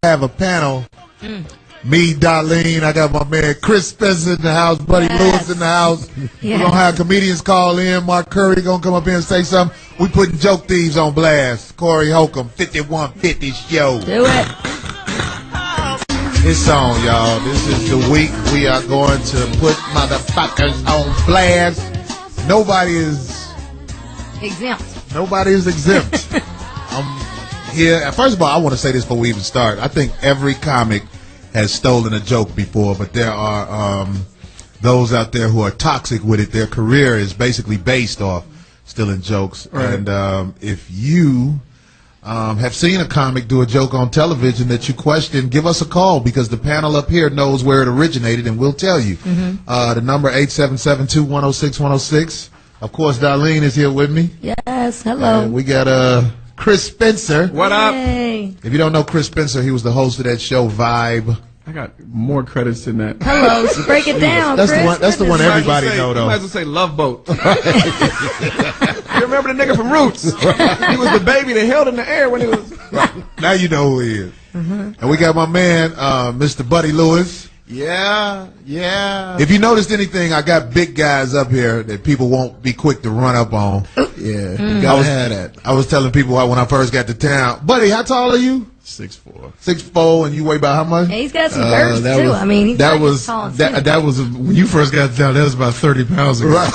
have a panel. Me, Darlene, I got my man Chris Spencer in the house, Buddy Lewis in the house. We're going to have comedians call in. Mark Curry going to come up here and say something. We putting Joke Thieves on blast. Corey Holcomb, 5150 Show. Do it. It's on, y'all. This is the week we are going to put motherfuckers on blast. Nobody is exempt. Nobody is exempt. I'm here. First of all, I want to say this before we even start. I think every comic has stolen a joke before, but there are those out there who are toxic with it. Their career is basically based off stealing jokes. Right. And if you have seen a comic do a joke on television that you question, give us a call, because the panel up here knows where it originated, and we'll tell you. The number 877-210-6106. Of course, Darlene is here with me. Yes, hello. And we got Chris Spencer. What up? Hey. If you don't know Chris Spencer, he was the host of that show, Vibe. I got more credits than that. Hello, break it down, That's Chris. the one. That's the one everybody know, though. You might as well say Love Boat. You remember the nigga from Roots? He was the baby that held in the air when he was. Now you know who he is. And we got my man, Mr. Buddy Lewis. Yeah. If you noticed anything, I got big guys up here that people won't be quick to run up on. Yeah, you gotta have that. I was telling people when I first got to town, Buddy, how tall are you? 6'4". 6'4", and you weigh about how much? He's got some girth too. I mean, he's that like was tall and that was when you first got down. That was about 30 pounds ago. Right.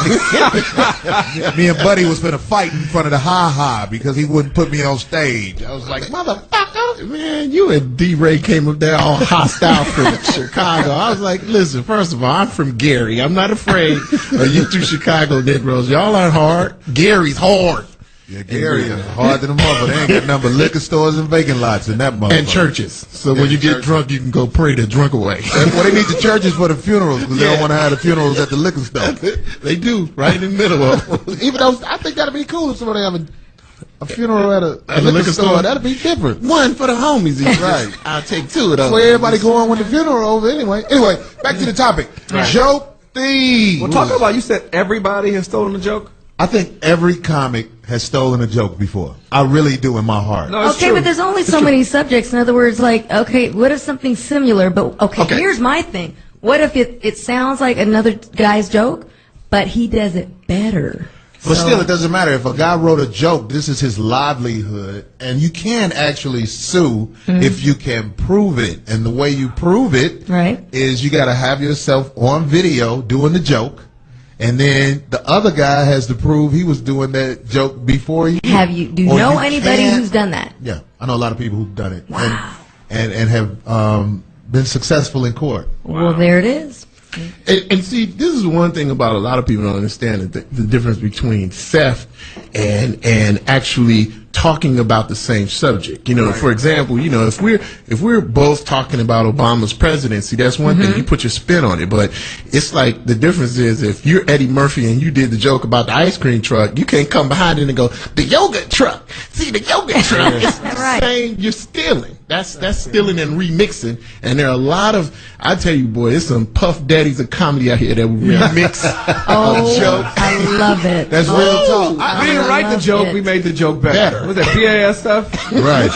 Me and Buddy was finna fight in front of the ha-ha because he wouldn't put me on stage. I was like, motherfucker, Man, you and D-Ray came up there all hostile from Chicago. I was like, listen, first of all, I'm from Gary. I'm not afraid of you two Chicago Negroes. Y'all aren't hard. Gary's hard. Yeah, Gary is hard than a mother. They ain't got nothing but liquor stores and vacant lots in that mother. And churches. So when you get drunk, you can go pray the drunk away. Well, they need the churches for the funerals because they don't want to have the funerals at the liquor store. They do, right in the middle of them. Even though I think that'd be cool if somebody have a funeral at a liquor store. That'd be different. One for the homies. Right. I'll take two of those. Well, everybody going with the funeral over anyway. Anyway, back to the topic. Right. Joke Thieves. Well, talk about, you said everybody has stolen a joke? I think every comic has stolen a joke before. I really do in my heart. No, it's okay, true. but there's only so many subjects. In other words, like, okay, what if something similar? But okay, here's my thing. What if it sounds like another guy's joke, but he does it better? But still, it doesn't matter. If a guy wrote a joke, this is his livelihood, and you can actually sue if you can prove it. And the way you prove it is you got to have yourself on video doing the joke, and then the other guy has to prove he was doing that joke before you. Do you know anybody who's done that? Yeah, I know a lot of people who've done it. Wow. And have been successful in court. Wow. Well, there it is. And see, this is one thing about a lot of people don't understand, the difference between theft and actually talking about the same subject. You know, for example, you know, if we're both talking about Obama's presidency, that's one thing. You put your spin on it. But it's like the difference is if you're Eddie Murphy and you did the joke about the ice cream truck, you can't come behind it and go, the yogurt truck. See, the yogurt truck. It's the same. You're stealing. That's stealing and remixing. And there are a lot of, I tell you, boy, there's some puff daddies of comedy out here that will remix a joke. I love it. That's real talk. We didn't write the joke. We made the joke better. Was that BAS stuff? Right.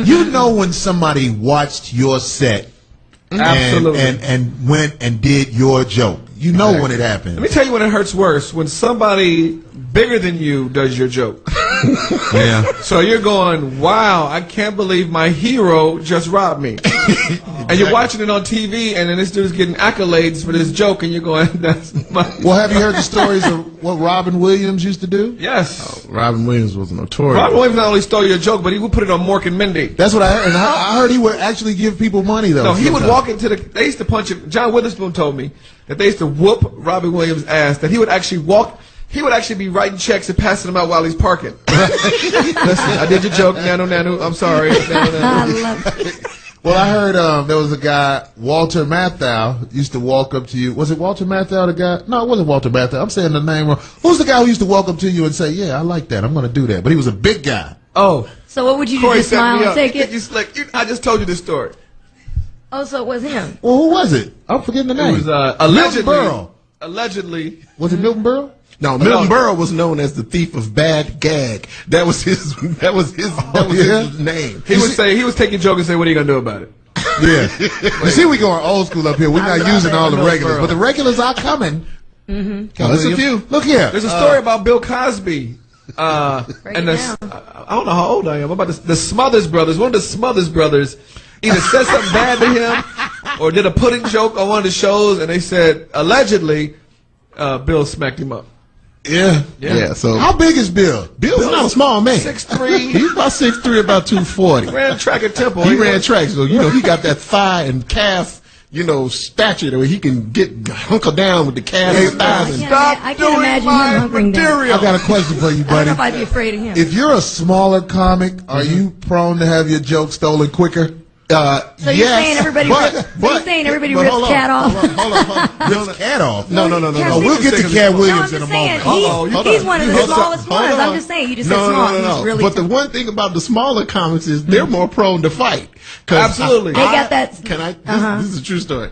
You know when somebody watched your set Absolutely. and went and did your joke. You know when it happened. Let me tell you when it hurts worse. When somebody bigger than you does your joke. Yeah. So you're going, wow, I can't believe my hero just robbed me. And you're watching it on TV, and then this dude's getting accolades for this joke, and you're going, that's my... Well, have you heard the stories of what Robin Williams used to do? Yes. Robin Williams was notorious. Robin Williams not only stole your joke, but he would put it on Mork and Mindy. That's what I heard. And I heard he would actually give people money, though. No, he would walk into the... They used to punch him. John Witherspoon told me that they used to whoop Robin Williams' ass, that he would actually walk... He would actually be writing checks and passing them out while he's parking. Listen, I did your joke, nanu. I'm sorry. I love it. Well, I heard there was a guy, Walter Matthau, used to walk up to you. Was it Walter Matthau, the guy? No, it wasn't Walter Matthau. I'm saying the name wrong. Who's the guy who used to walk up to you and say, yeah, I like that. I'm going to do that. But he was a big guy. Oh. So what would you do? Corey Just smile and take it? You slick. I just told you this story. Oh, so it was him. Well, who was it? I'm forgetting the name. It was allegedly. Burrow. allegedly. Was it Milton Berle? No, Milton Berle was known as the thief of bad gag. That was his name. He would say, he was taking joke and say, what are you going to do about it? Yeah. You see, we going old school up here. We're not using all the regulars, but the regulars are coming. There's a few. Look here. There's a story about Bill Cosby. And I don't know how old I am. What about the Smothers Brothers? One of the Smothers Brothers either said something bad to him or did a pudding joke on one of the shows, and they said, allegedly, Bill smacked him up. Yeah. So how big is Bill? Bill's not a small man. 6'3". He's about 6'3", about 240. Ran track at Temple. He ran track, so he got that thigh and calf, stature where he can get hunker down with the calf and thighs. I can't imagine him hunkering down. I got a question for you, buddy. I don't know if I'd be afraid of him. If you're a smaller comic, are you prone to have your jokes stolen quicker? So you're saying everybody rips Cat off? Hold on. Rips Cat off? No. We'll get to Cat Williams in a moment. He's one of the smallest ones. I'm just saying. You just said small. No. Really but the one thing about the smaller comics is they're more prone to fight. Absolutely. They got that. This is a true story.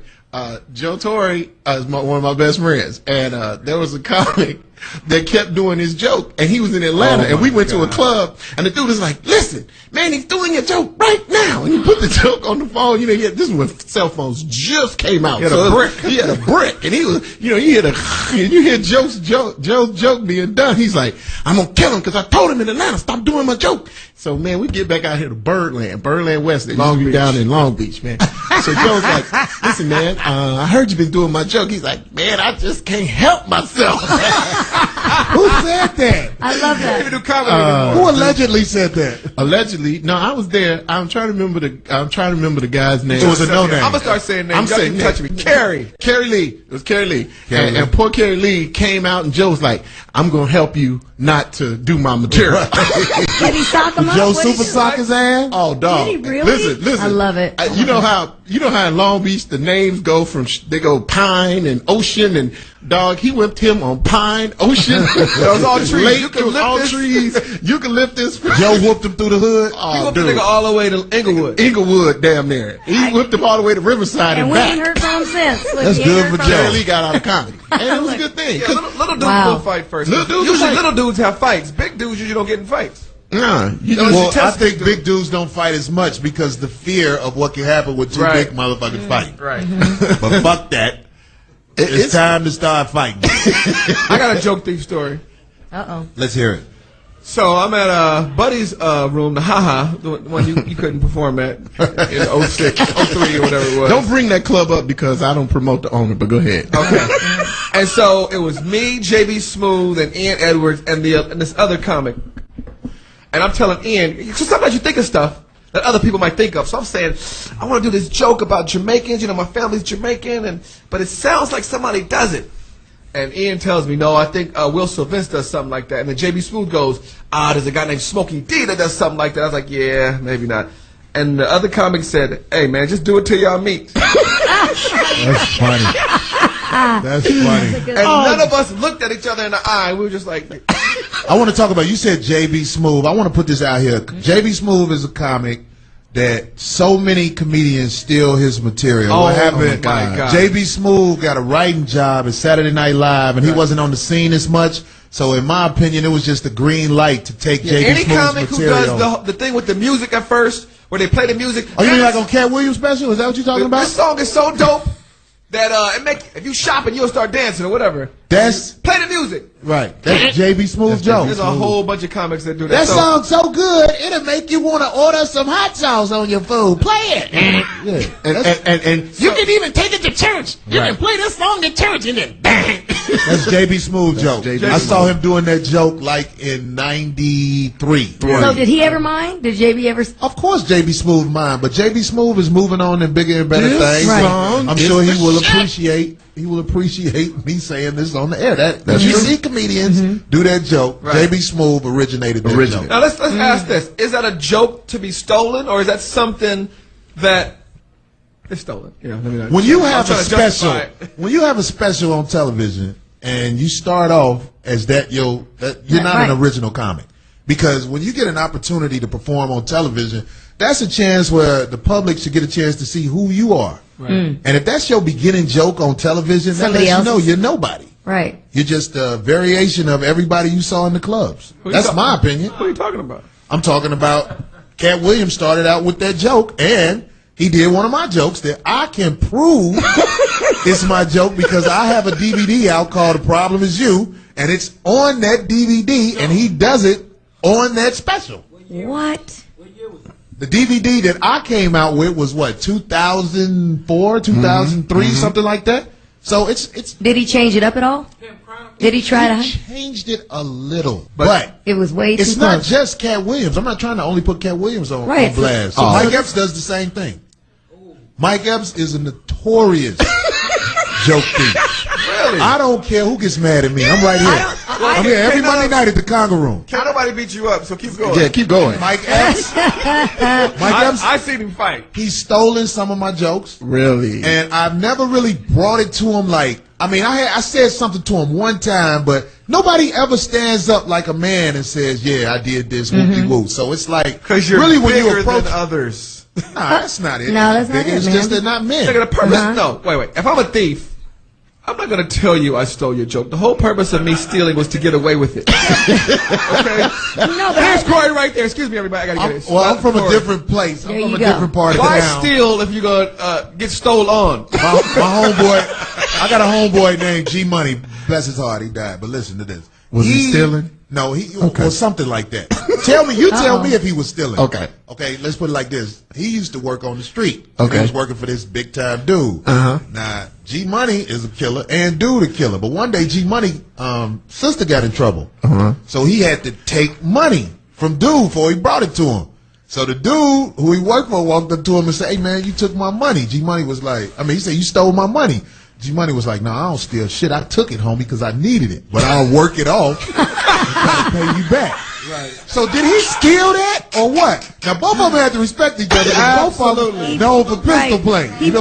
Joe Torre is one of my best friends, and there was a comic that kept doing his joke, and he was in Atlanta, and we went to a club, and the dude was like, "Listen, man, he's doing your joke right now," and he put the joke on the phone. This is when cell phones just came out. He had a brick. He had a brick, and he was, he had and you hear Joe's joke being done. He's like, "I'm gonna kill him because I told him in Atlanta stop doing my joke." So man, we get back out here to Birdland West, Long Beach, down in Long Beach, man. So Joe's like, "Listen, man, I heard you've been doing my joke." He's like, "Man, I just can't help myself." Who said that? I love that. Who allegedly said that? Allegedly, no, I was there. I'm trying to remember the guy's name. It was a no name. I'm gonna start saying names. I'm saying touch me. Carrie Lee. It was Carrie Lee. And poor Carrie Lee came out, and Joe was like, "I'm gonna help you not to do my material." Did he sock him up? Joe super sock his ass? Oh, dog. Did he really? Listen. I love it. You know how in Long Beach the names go they go Pine and Ocean, and dog, he whipped him on Pine, Ocean. It was all trees. Lake, You can it was lift all this. trees. You can lift this. Joe whooped him through the hood? He whooped the nigga all the way to Inglewood. Damn near. He whipped him all the way to Riverside And and we ain't back. heard from him since. Look, That's he ain't good heard for from Joe. him. Carrie Lee got out of comedy. And it was a good thing. Yeah, little dudes Wow. will fight first. Little dudes Usually fight. little dudes have fights. Big dudes usually don't get in fights. Nah. Well, I test think big big dudes don't fight as much because the fear of what can happen with two Right. big motherfuckers fighting. Right. But fuck that. It's time to start fighting. I got a joke thief story. Uh-oh. Let's hear it. So I'm at Buddy's room, the Ha-Ha, the one you couldn't perform at in 06, 03 or whatever it was. Don't bring that club up because I don't promote the owner, but go ahead. Okay. And so it was me, JB Smooth, and Ian Edwards, and this other comic. And I'm telling Ian, so sometimes you think of stuff that other people might think of. So I'm saying, I want to do this joke about Jamaicans. My family's Jamaican, but it sounds like somebody does it. And Ian tells me, no, I think Will Sylvester does something like that. And then JB Smooth goes, there's a guy named Smokey D that does something like that. I was like, yeah, maybe not. And the other comic said, hey, man, just do it till y'all meet. That's funny. That's funny. And none of us looked at each other in the eye. We were just like... I want to talk about, you said JB Smooth. I want to put this out here. JB Smooth is a comic that so many comedians steal his material. What happened? my God. JB Smooth got a writing job at Saturday Night Live, and he wasn't on the scene as much. So in my opinion, it was just a green light to take JB Any Smooth's comic material. who does the thing with the music at first, where they play the music. Oh, you mean like on Cat Williams special? Is that what you're talking about? This song is so dope that if you shopping, you'll start dancing or whatever. That's Play the music. right. That's JB Smooth Joe. There's a whole bunch of comics that do That that. song's so good, it'll make you want to order some hot sauce on your food. Play it. Yeah. And you can even take it to church. You can play this song at church and then bang. That's JB Smooth joke. JB I saw him doing that joke like in '93. So did he ever mind? Did JB ever? Of course, JB Smooth mind, but JB Smooth is moving on to bigger and better This things. Right. song I'm is sure the he will shit. appreciate. He will appreciate me saying this on the air. That you see comedians do that joke. Right. JB Smooth originated that joke. Now let's ask this: is that a joke to be stolen, or is that something that is stolen? Yeah. Let me not, When you I'm have a trying to special, justify it. when you have a special on television, and you start off as you're not Right. an original comic, because when you get an opportunity to perform on television, that's a chance where the public should get a chance to see who you are. And if that's your beginning joke on television, that lets you know you're nobody. Right. You're just a variation of everybody you saw in the clubs. That's my opinion. Who are you talking about? I'm talking about Cat Williams started out with that joke, and he did one of my jokes that I can prove it's my joke because I have a DVD out called The Problem Is You, and it's on that DVD, and he does it on that special. What? The DVD that I came out with was what, 2004, 2003, something like that. So it's. Did he change it up at all? Did he try to? Changed it a little, but it was way too it's close. not just Cat Williams. I'm not trying to only put Cat Williams on blast. So Mike Epps does the same thing. Mike Epps is a notorious joke thief. Really? I don't care who gets mad at me. I'm right here. I'm here every Monday night at the Conga Room. Can't nobody beat you up, so keep going. Yeah, keep going. Mike Epps. I seen him fight. He's stolen some of my jokes. Really? And I've never really brought it to him like, I mean, I said something to him one time, but nobody ever stands up like a man and says, yeah, I did this, whoopie-woo. So it's like, because you're really bigger when you approach than others. Nah, that's not it. No, that's not it, It's man. just they're not men. Look at the purpose. No, wait. If I'm a thief, I'm not going to tell you I stole your joke. The whole purpose of me stealing was to get away with it. Okay? No, Here's Corey right there. Excuse me, everybody. I got to get it. Well, I'm from a different place. I'm from a different part of Why town. steal if you're going to get stole on? My homeboy, I got a homeboy named G Money. Bless his heart, he died. But listen to this. Was he stealing? No, or something like that. Tell me if he was stealing. Okay. Okay, let's put it like this. He used to work on the street. Okay. He was working for this big time dude. Now, G Money is a killer and dude a killer. But one day G Money sister got in trouble. So he had to take money from dude before he brought it to him. So the dude who he worked for walked up to him and said, hey man, you took my money. G Money was like, he said, you stole my money. G Money was like, no, I don't steal shit. I took it, homie, because I needed it. But I'll work it off and pay you back. Right. So did he steal that or what? Now both of them had to respect each other. Both of them known for pistol playing. He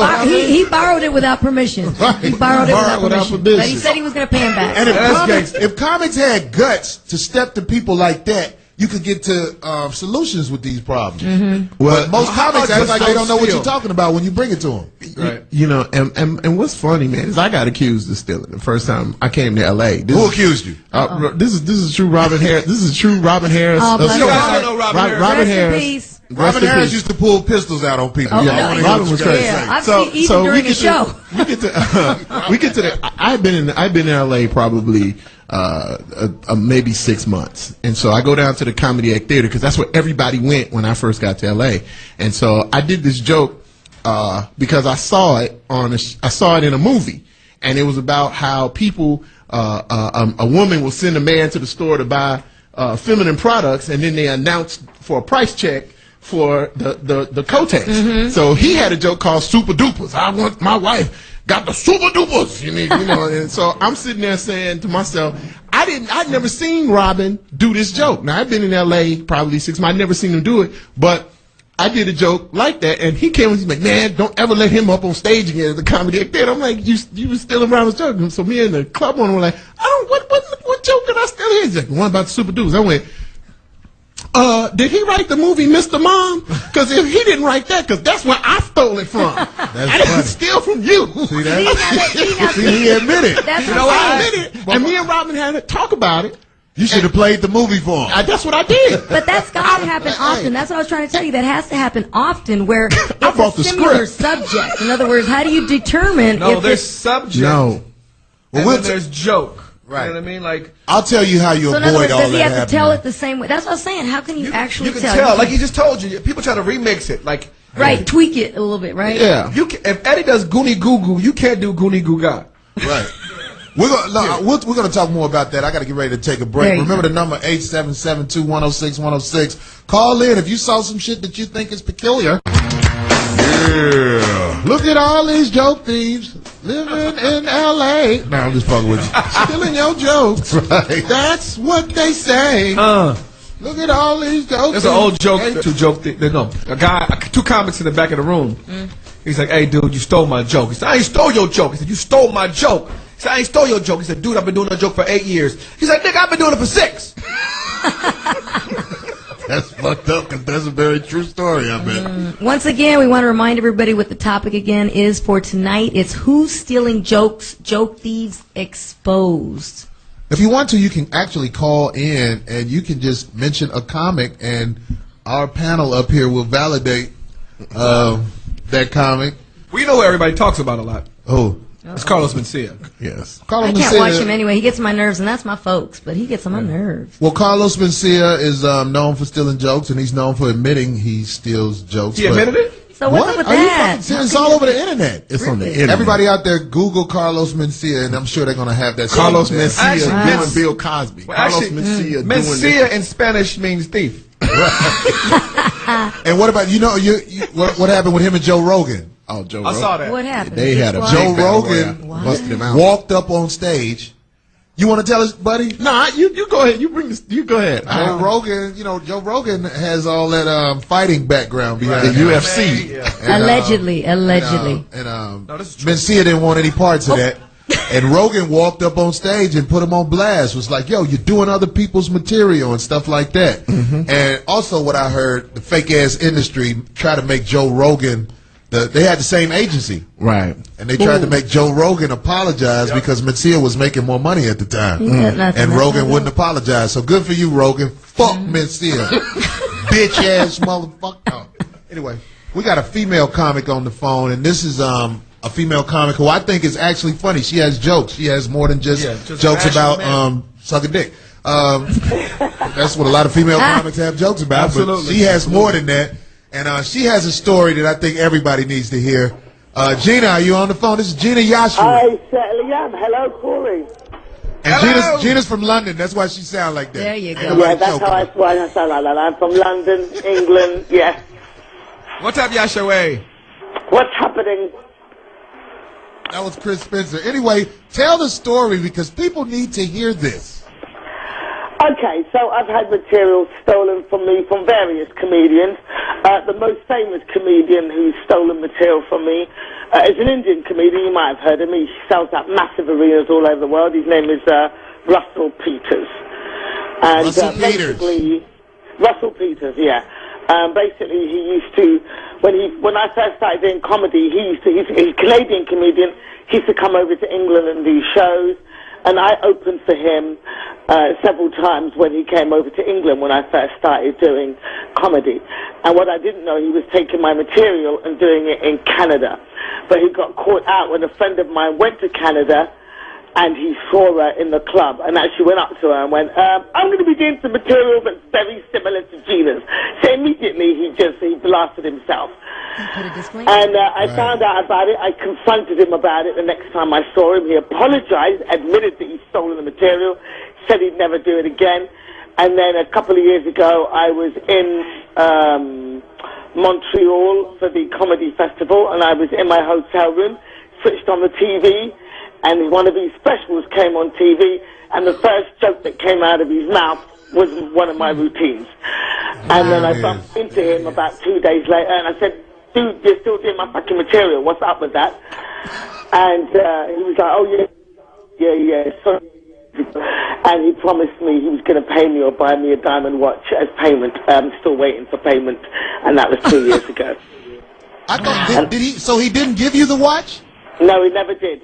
borrowed it without permission. Right. He borrowed it without permission. But he said he was going to pay him back. And if comics had guts to step to people like that, you could get to solutions with these problems. Well, most comics act like they don't know what you're talking about when you bring it to them. Right. You know, and what's funny, man, is I got accused of stealing the first time I came to L.A. Who accused you? This is true Robin Harris. This is true Robin Harris. Oh, I don't know Robin Harris. Robin Rest in Harris. peace. Robin Harris used to pull pistols out on people. Yeah, Robin was crazy. Yeah, I've seen even during the show. We get to the. I've been in L.A. probably maybe 6 months, and so I go down to the Comedy Act Theater because that's where everybody went when I first got to L.A. And so I did this joke because I saw it in a movie, and it was about how people a woman will send a man to the store to buy feminine products, and then they announce for a price check for the Kotex. So he had a joke called Super Dupers. I want my wife got the Super Dupers. You know, and so I'm sitting there saying to myself, I'd never seen Robin do this joke. Now I've been in LA probably 6 months. I'd never seen him do it, but I did a joke like that, and he came and he's like, man, don't ever let him up on stage again at the Comedy Act Theater. I'm like, you were stealing Robin's joke. And so me and the club owner were like, what joke did I steal here? He's like, the one about the Super Dupers. I went, did he write the movie Mr. Mom? Because if he didn't write that, because that's where I stole it from. I didn't steal from you. See that? See, he admitted. I admitted it. And me and Robin had to talk about it. You should have played the movie for him. That's what I did. But that's got to happen often. That's what I was trying to tell you. That has to happen often where it's brought a the similar script. subject. In other words, how do you determine No, if there's it's... subject. No. And Well, then there's joke. Right. You know what I mean? Like, I'll tell you how you So in other avoid words, all does he that have to tell happening. it the same way? That's what I was saying. How can you actually you can tell? tell. Like he just told you. People try to remix it. Like, Right, tweak it a little bit, right? Yeah. you can, if Eddie does Goonie Goo Goo, you can't do Goonie Goo Gah. Right. We're gonna talk more about that. I got to get ready to take a break. There you Remember the number 877-2106-106. Call in if you saw some shit that you think is peculiar. Yeah. Look at all these joke thieves living in L.A. No, I'm just fucking with you. Stealing your jokes. Right. That's what they say. Look at all these jokes. There's an old joke. Two comics in the back of the room. He's like, hey, dude, you stole my joke. He said, I ain't stole your joke. He said, you stole my joke. He said, I ain't stole your joke. He said, dude, I've been doing that joke for 8 years. He's like, nigga, I've been doing it for 6. That's fucked up because that's a very true story, I bet. Once again, we want to remind everybody what the topic again is for tonight. It's Who's Stealing Jokes, Joke Thieves Exposed. If you want to, you can actually call in and you can just mention a comic, and our panel up here will validate that comic. We know who everybody talks about a lot. Oh. It's Carlos Mencia. Yes. I can't watch him anyway. He gets on my nerves, and that's my folks, but he gets on my nerves. Well, Carlos Mencia is known for stealing jokes, and he's known for admitting he steals jokes. He admitted it? So what's up with Are that? you fucking, it's all over the internet. It's on the internet. Everybody out there, Google Carlos Mencia, and I'm sure they're going to have that. Carlos Mencia Actually, doing Bill Cosby. Well, Carlos actually, Mencia doing Mencia in Spanish means thief. And what about, what happened with him and Joe Rogan? Oh, Joe I Rogan. saw that. What happened? They had a What? Joe big Rogan busted him out. walked up on stage. You want to tell us, buddy? Nah, you go ahead. You bring this. You go ahead. Joe Rogan, Joe Rogan has all that fighting background behind The him. UFC. Yeah. And, Allegedly. And No, this is true. Mencia didn't want any parts of that. And Rogan walked up on stage and put him on blast. Was like, yo, you're doing other people's material and stuff like that. And also what I heard, the fake-ass industry try to make Joe Rogan, they had the same agency. Right. And they tried to make Joe Rogan apologize because Mencia was making more money at the time. And Rogan wouldn't apologize. So good for you, Rogan. Fuck Mencia. Bitch-ass motherfucker. Oh. Anyway, we got a female comic on the phone, and this is a female comic who I think is actually funny. She has jokes. She has more than just jokes about sucking dick. That's what a lot of female comics have jokes about. Absolutely. But she has more than that. And she has a story that I think everybody needs to hear. Gina, are you on the phone? This is Gina Yashua. I certainly am. Hello, Corey. And Gina's from London. That's why she sounds like that. There you go. Yeah, that's why I sound like that. I'm from London, England. Yeah. What's up, Yashaway? What's happening? That was Chris Spencer. Anyway, tell the story because people need to hear this. Okay, so I've had material stolen from me from various comedians. The most famous comedian who's stolen material from me is an Indian comedian. You might have heard of him. He sells at massive arenas all over the world. His name is Russell Peters. And basically, Russell Peters, yeah. Basically, he used to, when I first started doing comedy, he's a Canadian comedian. He used to come over to England and do shows. And I opened for him several times when he came over to England when I first started doing comedy. And what I didn't know, he was taking my material and doing it in Canada. But he got caught out when a friend of mine went to Canada and he saw her in the club and actually went up to her and went, I'm going to be doing some material that's very similar to Gina's. So immediately he blasted himself. And I found out about it. I confronted him about it the next time I saw him. He apologized, admitted that he'd stolen the material, said he'd never do it again. And then a couple of years ago, I was in Montreal for the comedy festival, and I was in my hotel room, switched on the TV, and one of his specials came on TV, and the first joke that came out of his mouth was one of my routines. And then I bumped into him about 2 days later, and I said, dude, you're still doing my fucking material. What's up with that? And he was like, oh, yeah. So, and he promised me he was going to pay me or buy me a diamond watch as payment. I'm still waiting for payment, and that was 2 years ago. I thought, did he? So he didn't give you the watch? No, he never did.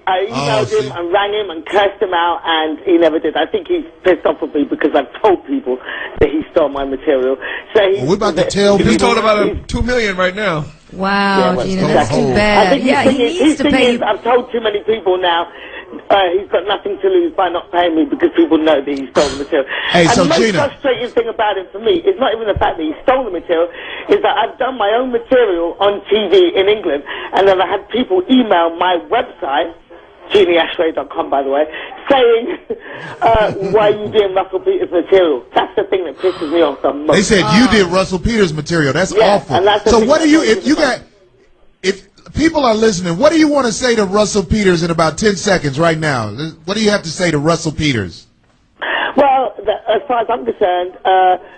I emailed him and rang him and cursed him out, and he never did. I think he's pissed off with me because I've told people that he stole my material. So we're about to tell people. He's told about $2 million right now. Wow, Yeah, Gina, that's too I bad. think Yeah, he needs to pay you. I've told too many people now. He's got nothing to lose by not paying me because people know that he stole the material. Hey, and so the most Gina, frustrating thing about it for me is not even the fact that he stole the material, is that I've done my own material on TV in England, and then I had people email my website, GeniAshray.com, by the way, saying, why are you doing Russell Peters' material? That's the thing that pisses me off the most. They said you did Russell Peters' material. That's awful. And that's the So thing what do that you, pisses me off. if people are listening, what do you want to say to Russell Peters in about 10 seconds right now? What do you have to say to Russell Peters? Well, as far as I'm concerned,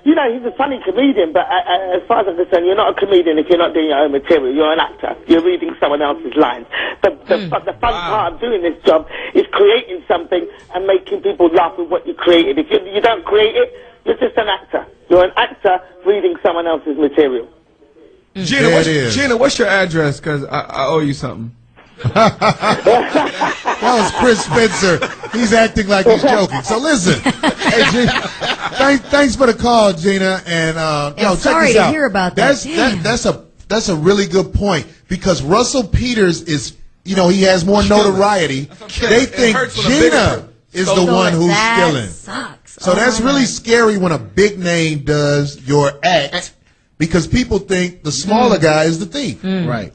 you know, he's a funny comedian, but as far as I'm concerned, you're not a comedian if you're not doing your own material. You're an actor. You're reading someone else's lines. The fun part of doing this job is creating something and making people laugh with what you created. If you don't create it, you're just an actor. You're an actor reading someone else's material. Gina, what's your address? Because I owe you something. That was Chris Spencer. He's acting like he's joking. So listen, hey, Gina, thanks for the call, Gina. And yo, check sorry this to out. hear about that. That's a really good point because Russell Peters is, you know, he has more notoriety. They think Gina is the one who's stealing. Sucks. So that's really scary when a big name does your act. Because people think the smaller guy is the thief, right?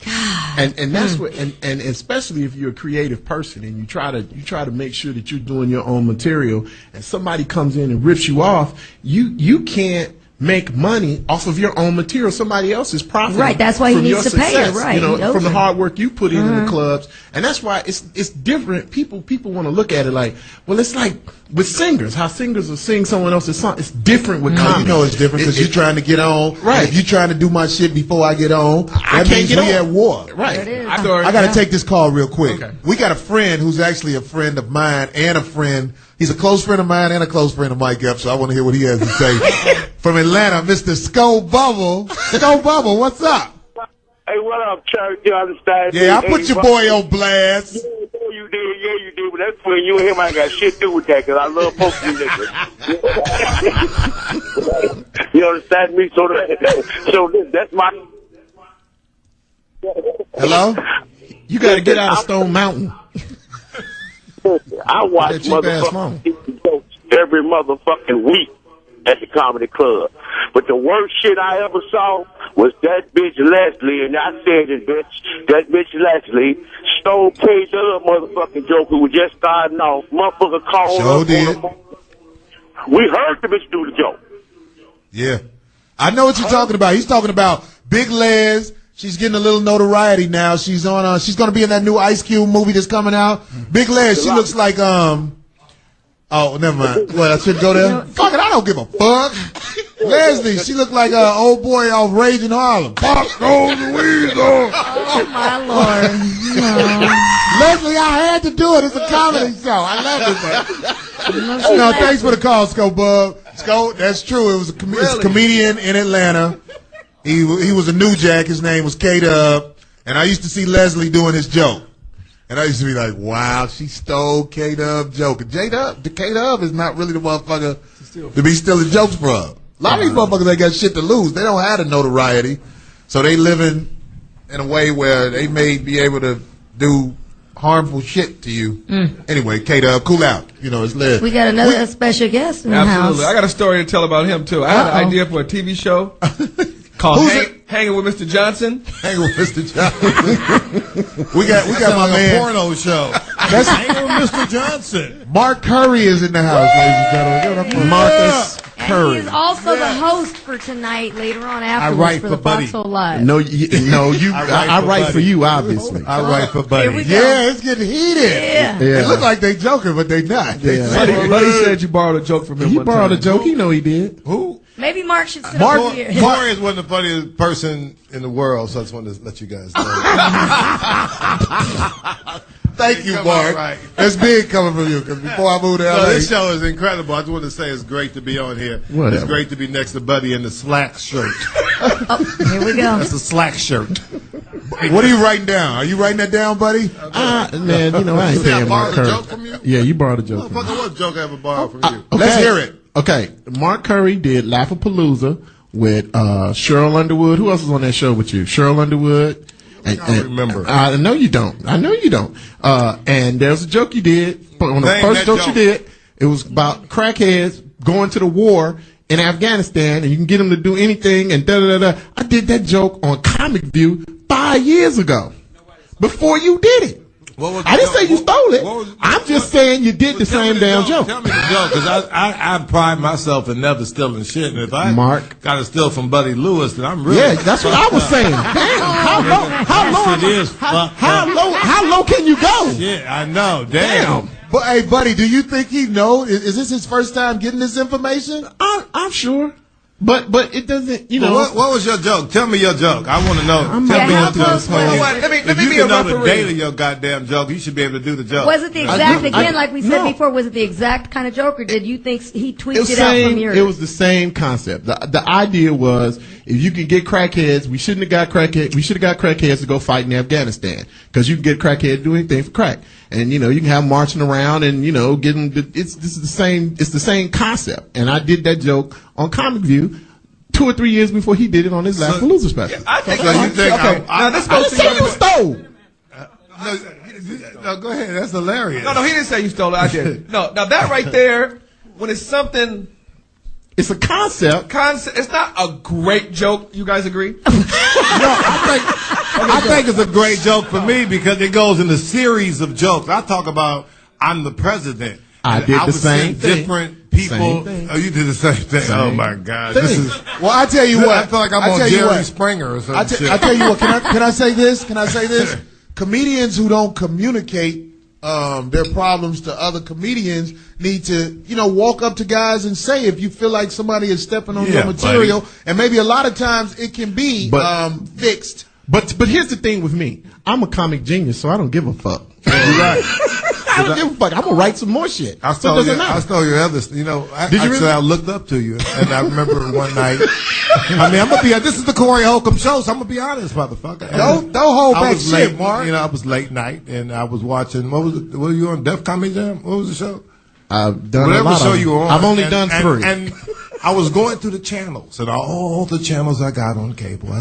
And that's what, and especially if you're a creative person and you try to make sure that you're doing your own material, and somebody comes in and rips you off, you can't make money off of your own material. Somebody else is profiting. Right, that's why he needs to pay it, right? You know, from the hard work you put in the clubs, and that's why it's different. People want to look at it like, well, it's like with singers, how singers will sing someone else's song. It's different with comedy. You know it's different because you're trying to get on. Right. If you're trying to do my shit before I get on, I that can't means get we on. at war. Right. I got to take this call real quick. Okay. We got a friend who's actually a friend of mine and a friend. He's a close friend of mine and a close friend of Mike Epps, so I want to hear what he has to say. From Atlanta, Mr. Sko Bubble. Sko Bubble, what's up? Hey, what up, church? You understand? Yeah, I put your boy on blast. Yeah, you did. But that's when you and him ain't got shit to do with that, because I love both of you niggas. You understand me? So that's my... Hello? You got to get out of Stone Mountain. I watch motherfucking jokes every motherfucking week at the comedy club. But the worst shit I ever saw was that bitch Leslie, and I said it, bitch. That bitch Leslie stole K-Dub motherfucking joke who was just starting off. Motherfucker called Sure up did. on the... We heard the bitch do the joke. Yeah. I know what you're talking about. He's talking about Big Les. She's getting a little notoriety now. She's on. She's going to be in that new Ice Cube movie that's coming out. Big Les. She looks like Oh, never mind. Well, I shouldn't go there. Fuck it. I don't give a fuck. Leslie. She looked like an old boy off Raging Harlem. Fuck goes the weasel. Oh my Lord! No. Leslie, I had to do it. It's a comedy show. I love it. No, thanks for the call, Sko Bub. Sko, that's true. It was a comedian in Atlanta. He was a new jack. His name was K-Dub. And I used to see Leslie doing his joke. And I used to be like, wow, she stole K-Dub joke. And K-Dub is not really the motherfucker to be stealing jokes from. A lot of these motherfuckers ain't got shit to lose. They don't have the notoriety. So they living in a way where they may be able to do harmful shit to you. Anyway, K-Dub, cool out. You know, it's lit. We got another special guest in the house. I got a story to tell about him, too. I had an idea for a TV show called Hanging with Mr. Johnson. Hanging with Mr. Johnson. we got my man. Porno show. That's Hanging with Mr. Johnson. Mark Curry is in the house, ladies and gentlemen. Marcus Curry. And he is also the host for tonight later on afterwards write for for the Buddy. Foxhole Live. No, you. I write for you, obviously. I write for Buddy. Here we go. Yeah, it's getting heated. Yeah. It look like they joking, but they not. Buddy said you borrowed a joke from him. He one borrowed time. a joke. He know he did. Who? Maybe Mark should sit Mark- over here. Corey is one of the funniest person in the world, so I just wanted to let you guys know. Thank you, Come Mark. on, right. That's big coming from you, because before I moved to No, LA. this show is incredible. I just want to say it's great to be on here. Whatever. It's great to be next to Buddy in the slack shirt. Here we go. That's a slack shirt. What are you writing down? Are you writing that down, buddy? Man, you know, I ain't See, I saying Mark borrowed a Curry. joke from you? Yeah, you borrowed a joke from me. Motherfucker, what joke I ever borrowed from you? Okay. Let's hear it. Okay, Mark Curry did Laugh-A-Palooza with Cheryl Underwood. Who else was on that show with you? Cheryl Underwood. I don't remember. I know you don't. And there's a joke you did. On the Name first that joke joke. you did, it was about crackheads going to the war in Afghanistan, and you can get them to do anything, and da-da-da-da. I did that joke on Comic View 5 years ago, before you did it. What was the I didn't joke? say you stole it. What was- I'm just saying you did the Tell me same damn joke. Tell me the joke, because I pride myself in never stealing shit. And if I Mark. got to steal from Buddy Lewis, then I'm really... Yeah, that's what I was saying. Damn, how low Shit is fucked up. how low can you go? Yeah, I know. Damn. But hey, buddy, do you think he knows? Is this his first time getting this information? I'm sure. But it doesn't, What was your joke? Tell me your joke. I want to know. Tell me how close was it? Let me if you be can a know the referee. date of your goddamn joke, you should be able to do the joke. Was it the exact, like we said before, was it the exact kind of joke, or did you think he tweaked it out from yours? It was the same concept. The idea was, if you can get crackheads, we shouldn't have got crackheads. We should have got crackheads to go fight in Afghanistan, because you can get crackheads to do anything for crack. And, you can have them marching around and, getting, it's the same concept. And I did that joke on Comic View 2 or 3 years before he did it on his last Palooza special. I think. So you think Now this I goes didn't say you stole. No, go ahead. That's hilarious. No, he didn't say you stole it. I did. No, now that right there, when it's something. It's a concept. It's not a great joke. You guys agree? I think it's a great joke for me because it goes in a series of jokes. I talk about I'm the president. I did the same thing. Different people. Same thing. Oh, you did the same thing. Oh my God! This is. Well, I tell you what. I feel like I'm on Jerry Springer or something. I tell you what. Can I say this? Can I say this? Comedians who don't communicate their problems to other comedians need to, walk up to guys and say if you feel like somebody is stepping on your material, buddy. And maybe a lot of times it can be fixed. But here's the thing with me. I'm a comic genius, so I don't give a fuck. You're right. I don't give a fuck. I'm gonna write some more shit. I stole your other. I looked up to you, and I remember one night. I'm gonna be. This is the Corey Holcomb Show, so I'm gonna be honest, motherfucker. Don't hold back shit, Mark. I was late night, and I was watching. What were you on? Def Comedy Jam? What was the show? I've done whatever a lot show of you were on. I've only done 3. And I was going through the channels, and all the channels I got on cable.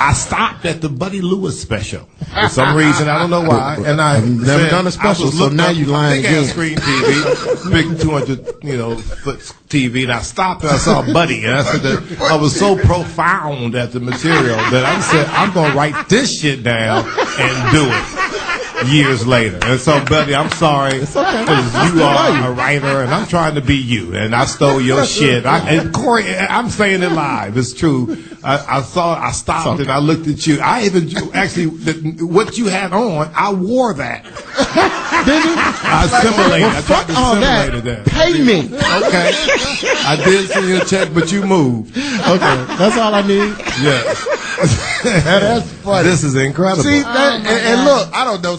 I stopped at the Buddy Lewis special for some reason. I don't know why. And I've never done a special, so now you lying again. Big screen TV, big 200 foot TV. And I stopped and I saw Buddy, and I said that I was so profound at the material that I said I'm gonna write this shit down and do it. Years later. And so, Buddy, I'm sorry because you are a writer and I'm trying to be you. And I stole your shit. And Corey, I'm saying it live. It's true. I stopped and I looked at you. I even actually, what you had on, I wore that. Did you? I assimilated. Well, fuck all that. Pay me. Okay. I did send you a check, but you moved. Okay. That's all I need. Yes. That's funny. This is incredible. See, and look, I don't know.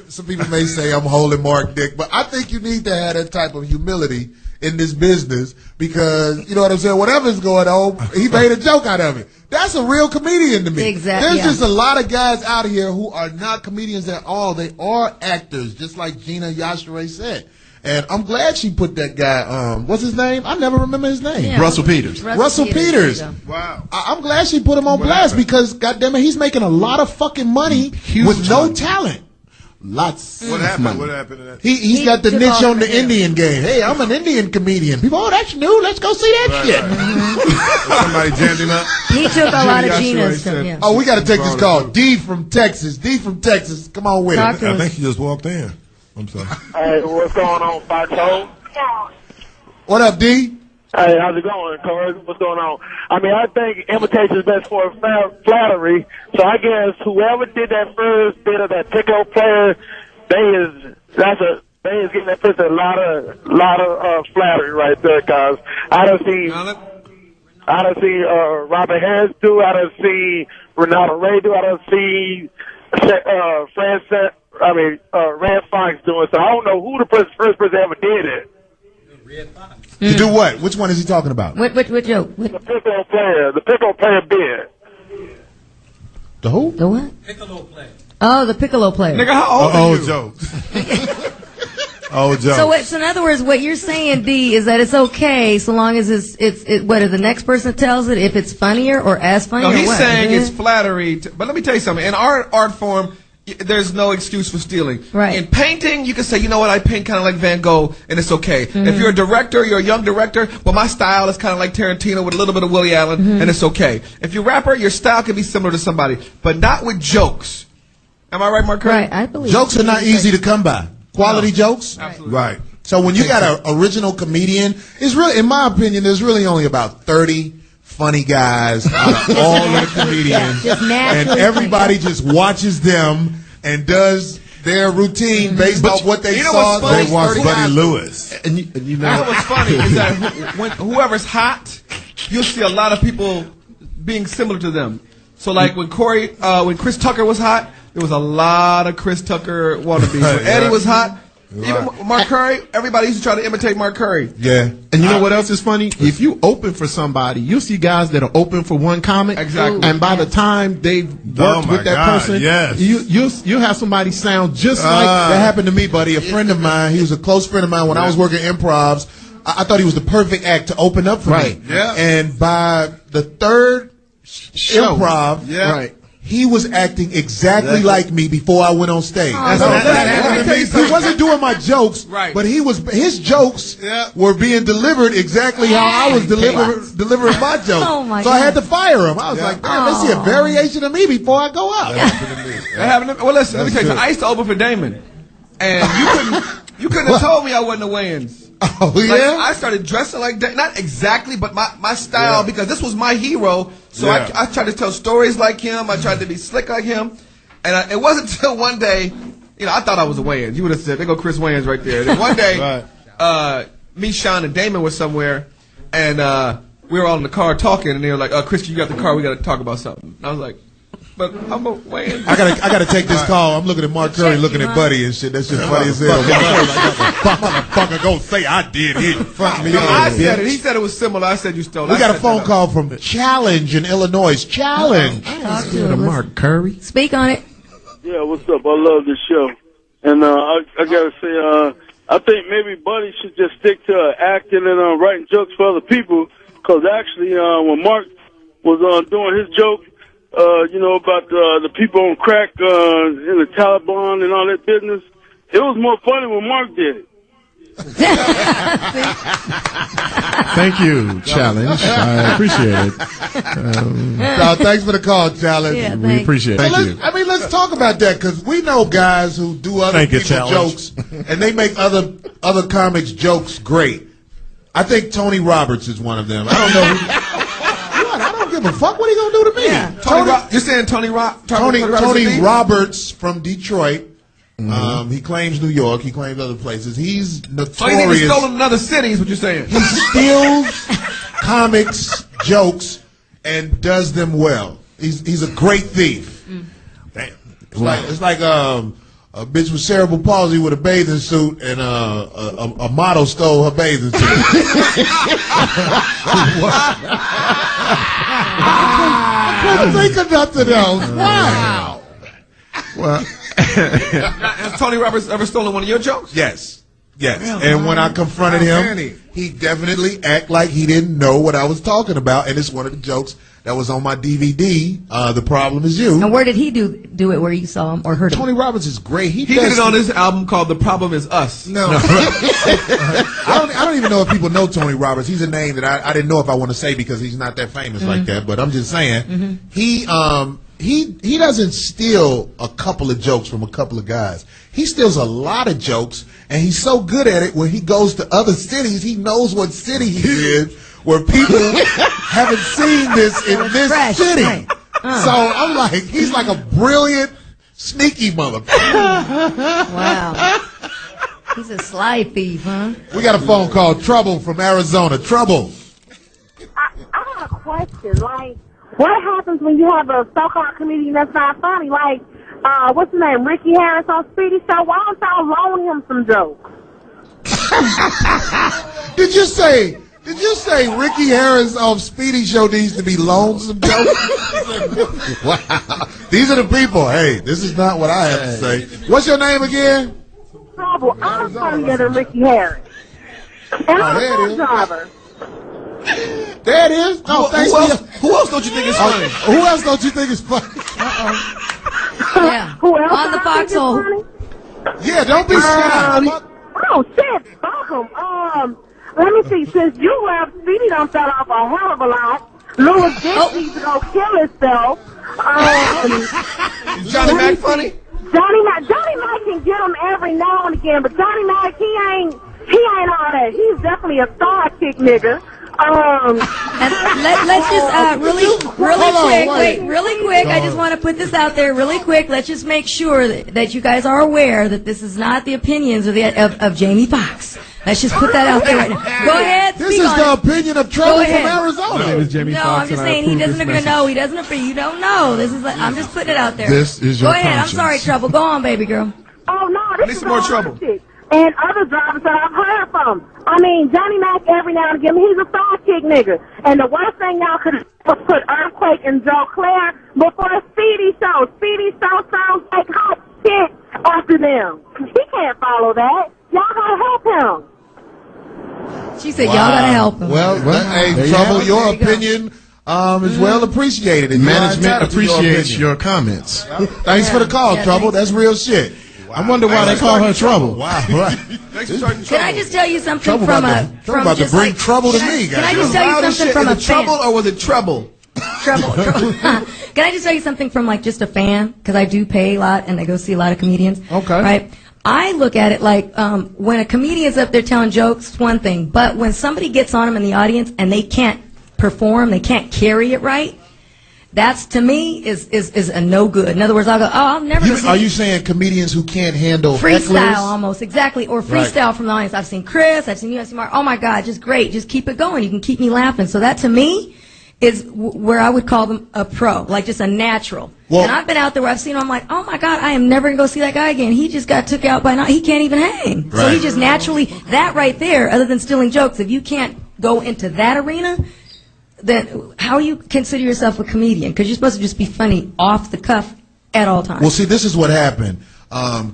Some people may say I'm holding Mark dick, but I think you need to have that type of humility in this business because, you know what I'm saying, whatever's going on, he made a joke out of it. That's a real comedian to me. Exactly. There's just a lot of guys out here who are not comedians at all. They are actors, just like Gina Yashere said. And I'm glad she put that guy, what's his name? I never remember his name. Yeah. Russell Peters. Russell Peters. Wow. I'm glad she put him on blast because, goddammit, he's making a lot of fucking money with no talent. Lots. What happened? What happened to that? He's got the niche on the Indian game. Hey, I'm an Indian comedian. People, oh, that's new. Let's go see that shit. Somebody jammed him up. He took a lot of Gina's. Yeah. Oh, we got to take this call. D from Texas. Come on with it. I think she just walked in. I'm sorry. Hey, what's going on, Foxhole? What up, D? Hey, how's it going, Corey? What's going on? I mean, I think imitation is best for flattery. So I guess whoever did that first bit of that piccolo player, they is getting that person a lot of flattery right there. Cause I don't see Robin Harris do. I don't see Ronaldo Ray do. I don't see Red Fox doing. So I don't know who the first person ever did it. To do what? Which one is he talking about? What joke? The piccolo player bid. The who? The what? Piccolo player. Oh, the piccolo player. Nigga, how old are you? Jokes. Old jokes. So in other words, what you're saying, D, is that it's okay so long as it's whether the next person tells it, if it's funnier or as funny. No, or he's what? saying it's flattery. But let me tell you something. In our art form, there's no excuse for stealing. Right. In painting, you can say, you know what, I paint kind of like Van Gogh, and it's okay. Mm-hmm. If you're a director, you're a young director, well, my style is kind of like Tarantino with a little bit of Woody Allen, and it's okay. If you're a rapper, your style can be similar to somebody, but not with jokes. Am I right, Mark Curry? Right, I believe. Jokes are not easy to come by. Quality jokes? Absolutely. Right. So when you got an original comedian, it's really, in my opinion, there's really only about 30 funny guys out of all of the comedians. Just And naturally everybody just watches them and does their routine based off what they you know saw. what's funny? They watch 30 Buddy Lewis. And you know know, what's funny is that when whoever's hot, you'll see a lot of people being similar to them. So like when Chris Tucker was hot, there was a lot of Chris Tucker wannabes. When Eddie was hot, even Mark Curry, everybody used to try to imitate Mark Curry. Yeah. And you know what else is funny? If you open for somebody, you'll see guys that are open for one comic. Exactly. And by the time they've worked with that person, you'll have somebody sound just like that happened to me, buddy. A friend of mine, he was a close friend of mine when I was working improvs. I thought he was the perfect act to open up for me. Yeah. And by the third improv, he was acting exactly like me before I went on stage. That happened to me. He wasn't doing my jokes, but his jokes were being delivered exactly how I was delivering my jokes. Oh my so I had to fire him. I was like, damn, let's see a variation of me before I go out. That happened to me. Well, listen, let me tell you something. I used to open for Damon, and you couldn't have told me I wasn't a Wayans. Oh, yeah? Like, I started dressing like that. Not exactly, but my style, because this was my hero. So I tried to tell stories like him. I tried to be slick like him. And it wasn't until one day, I thought I was a Wayans. You would have said, there go Chris Wayans right there. And one day, me, Sean, and Damon were somewhere, and we were all in the car talking, and they were like, Chris, you got the car. We got to talk about something. And I was like, but I'm a Wayans. I gotta take this call. I'm looking at Mark Curry, looking at Buddy and shit. That shit funny as hell. Motherfucker, go say I did it. Fuck me. I said it. He said it was similar. I said you stole it. We got a phone call from Challenge in Illinois. Challenge. Talk to him. Mark Curry. Speak on it. Yeah, what's up? I love this show. And I gotta say, I think maybe Buddy should just stick to acting and writing jokes for other people. Because actually, when Mark was doing his joke, about the people on crack in the Taliban and all that business, it was more funny when Mark did it. Thank you, Challenge. I appreciate it. Thanks for the call, Challenge. Yeah, we appreciate it. Thank you. I mean, let's talk about that, because we know guys who do other people's jokes, and they make other comics' jokes great. I think Tony Roberts is one of them. I don't know. I don't give a fuck. What are you gonna do to me? Yeah. You're saying Tony Roberts from Detroit. He claims New York. He claims other places. He's notorious. So he's stolen in other cities. What you're saying? He steals comics' jokes and does them well. He's a great thief. Damn. It's like a bitch with cerebral palsy with a bathing suit, and a model stole her bathing suit. I couldn't think of nothing else. Wow. Well, has Tony Roberts ever stolen one of your jokes? Yes. And when I confronted him, he definitely act like he didn't know what I was talking about, and it's one of the jokes that was on my DVD. The Problem Is You. And where did he do it? Where you saw him or heard him? Tony Roberts is great. He did it on his album called The Problem Is Us. No. I don't even know if people know Tony Roberts. He's a name that I didn't know if I want to say because he's not that famous like that. But I'm just saying, he doesn't steal a couple of jokes from a couple of guys. He steals a lot of jokes, and he's so good at it when he goes to other cities, he knows what city he's in, where people haven't seen this in this city. Right. So I'm like, he's like a brilliant, sneaky motherfucker. Wow. He's a sly thief, huh? We got a phone call, Trouble from Arizona. Trouble. I have a question. Like, what happens when you have a so-called comedian that's not funny? Like, what's his name? Ricky Harris on Speedy Show. Why don't y'all loan him some jokes? Did you say Ricky Harris on Speedy Show needs to be loaned some jokes? Wow. These are the people. Hey, this is not what I have to say. What's your name again? Trouble. I'm funnier than Ricky Harris. And I'm a bus driver. There it is. Oh, who else don't you think is funny? Who else don't you think is funny? Yeah. Who else on the foxhole? Yeah, don't be scared. Oh shit, fuck him. Let me see. Since you left, Speedy done fell off a hell of a lot. Louis Dix needs to go kill himself. Is Johnny Mac funny? Johnny Mac can get him every now and again, but Johnny Mac he ain't all that. He's definitely a star kick nigga. And let's just really quick. I just want to put this out there really quick. Let's just make sure that you guys are aware that this is not the opinions of Jamie Foxx. Let's just put that out there right now. Go ahead. This is the opinion of Trouble from Arizona. My name is Jamie Foxx. I'm just saying he doesn't agree. No, he doesn't agree. You don't know. This is. I'm just putting it out there. This is your Go ahead. conscience. I'm sorry, Trouble. Go on, baby girl. Oh, no, this is more all trouble. shit. And other drivers that I've heard from. I mean, Johnny Mac every now and again, he's a sidekick nigga. And the worst thing y'all could have was put Earthquake and Joe Claire before the Speedy Show. Speedy Show sounds like hot shit after them. He can't follow that. Y'all gotta help him. She said, y'all gotta help him. Well, hey, Trouble, your opinion is well appreciated. And Management appreciates your comments. Thanks for the call, Trouble. That's real shit. I wonder why they call her Trouble. Wow, right. Can I just tell you something Trouble from about to bring trouble to me, guys. Can I just tell you something from a fan? Trouble or was it trouble? Trouble. Can I just tell you something from like just a fan? Because I do pay a lot and I go see a lot of comedians. Okay. Right. I look at it like when a comedian's up there telling jokes, it's one thing. But when somebody gets on them in the audience and they can't perform, they can't carry it right, that's, to me, is a no good. In other words, I'll go, I'll never go see. Are you saying comedians who can't handle freestyle hecklers? almost, exactly, or freestyle from the audience? I've seen Chris, I've seen you, I've seen Mark. Oh my God, just great. Just keep it going. You can keep me laughing. So that, to me, is where I would call them a pro, like just a natural. Well, and I've been out there where I've seen him, I'm like, oh my God, I am never going to go see that guy again. He just got took out by he can't even hang. Right. So he just naturally, that right there, other than stealing jokes, if you can't go into that arena, then how you consider yourself a comedian? Because you're supposed to just be funny off the cuff at all times. Well, see, this is what happened.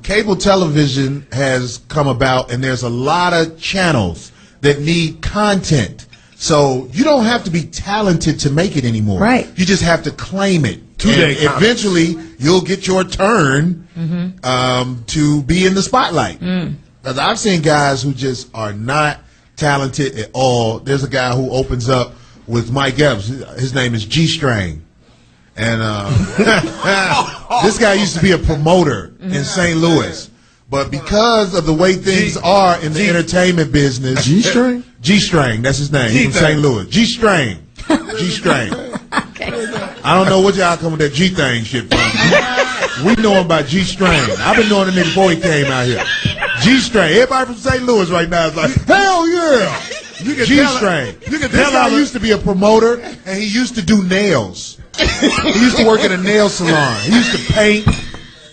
Cable television has come about, and there's a lot of channels that need content. So you don't have to be talented to make it anymore. Right. You just have to claim it. Two-day And eventually, you'll get your turn to be in the spotlight. Because I've seen guys who just are not talented at all. There's a guy who opens up with Mike Epps. His name is G-String. And this guy used to be a promoter in St. Louis. But because of the way things are in the entertainment business. G-String? G-String, that's his name, from St. Louis. G-String. G-String. Okay. I don't know what y'all come with that G-thing shit from. We know him by G-String. I've been knowing the nigga before he came out here. G-String. Everybody from St. Louis right now is like, hell yeah. G-String. This guy used to be a promoter, and he used to do nails. He used to work at a nail salon. He used to paint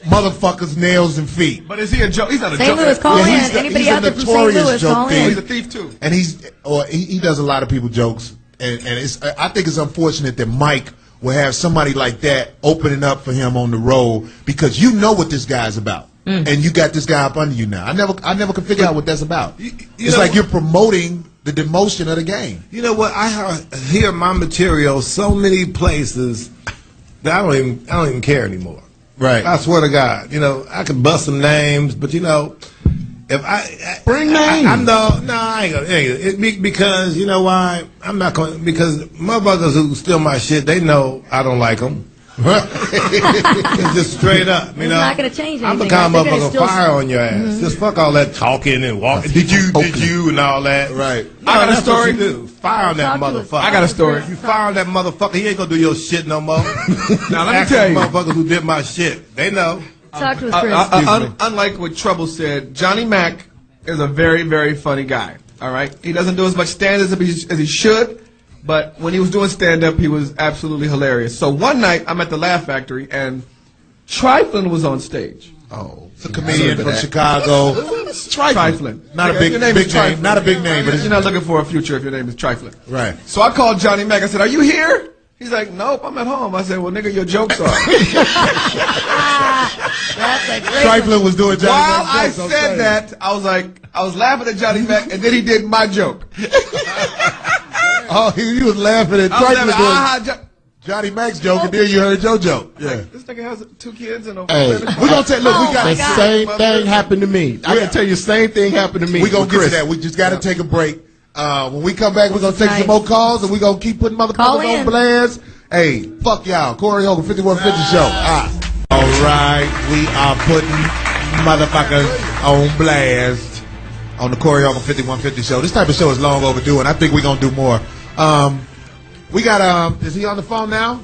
motherfuckers' nails and feet. But is he a joke? He's not a St. joke. Louis, call in. he's Anybody a out there from St. notorious Louis, joke call thief. in. He's a thief too. And he does a lot of people jokes, and it's, I think it's unfortunate that Mike will have somebody like that opening up for him on the road, because you know what this guy's about, and you got this guy up under you now. I never could figure out what that's about. It's like you're promoting the demotion of the game. You know what? I hear my material so many places that I don't even care anymore. Right. I swear to God. You know, I could bust some names, but you know, if I Bring names. I ain't gonna. Because you know why? I'm not going, because motherfuckers who steal my shit, they know I don't like them. It's just straight up. You It's know, not gonna change I'm anything. the kind of They're gonna motherfucker still- fire on your ass. Just fuck all that talking and walking. Did you, and all that. Right. No, I got a that's what story. you do. Fire on that Talk to us. motherfucker. I got a story. You fire on that motherfucker, he ain't gonna do your shit no more. Now let me Ask tell them you. motherfuckers who did my shit. They know. Talk to us, Chris. Unlike what Trouble said, Johnny Mac is a very, very funny guy. All right, he doesn't do as much stand-up as he should, but when he was doing stand-up, he was absolutely hilarious. So one night, I'm at the Laugh Factory, and Triflin was on stage. Oh, it's a comedian from Chicago. Triflin. Not a If big your name big is name. Triflin, Not a big name, but it's you're not looking for a future if your name is Triflin. right. So I called Johnny Mac. I said, "Are you here?" He's like, "Nope, I'm at home." I said, "Well, nigga, your jokes are." That's a great Triflin was doing Johnny While Mac's I jokes on said stage. that, I was laughing at Johnny Mac, and then he did my joke. Oh, he was laughing at I was Triflin laughing, doing Johnny Mac's joke, and then you heard your joke. Yeah. This nigga has 2 kids and a Hey, We're gonna take. Look, we got The same thing happened to me. I can tell you the same thing happened to me. We gonna with get to Chris. that. We just got to take a break. When we come back, we're gonna take Nice. some more calls, and we gonna keep putting Call motherfuckers in. on blast. Hey, fuck y'all. Corey Holcomb, 5150 Show. All right, we are putting motherfuckers on blast on the Corey Holcomb 5150 Show. This type of show is long overdue, and I think we're gonna do more We got is he on the phone now?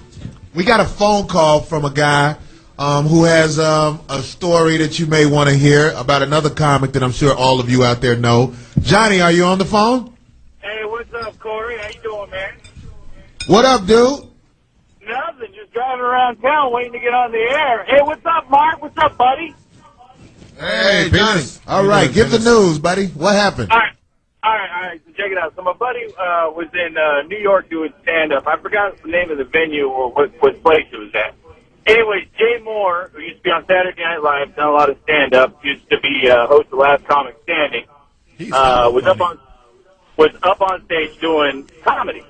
We got a phone call from a guy who has a story that you may want to hear about another comic that I'm sure all of you out there know. Johnny, are you on the phone? Hey, what's up, Corey? How you doing, man? What up, dude? Nothing. Just driving around town waiting to get on the air. Hey, what's up, Mark? What's up, buddy? Hey, Johnny. All right, give the news, buddy. What happened? All right. So check it out. So my buddy was in New York doing stand-up. I forgot the name of the venue or what place it was at. Anyways, Jay Moore, who used to be on Saturday Night Live, done a lot of stand-up, used to be host of Last Comic Standing, was up on stage doing comedy.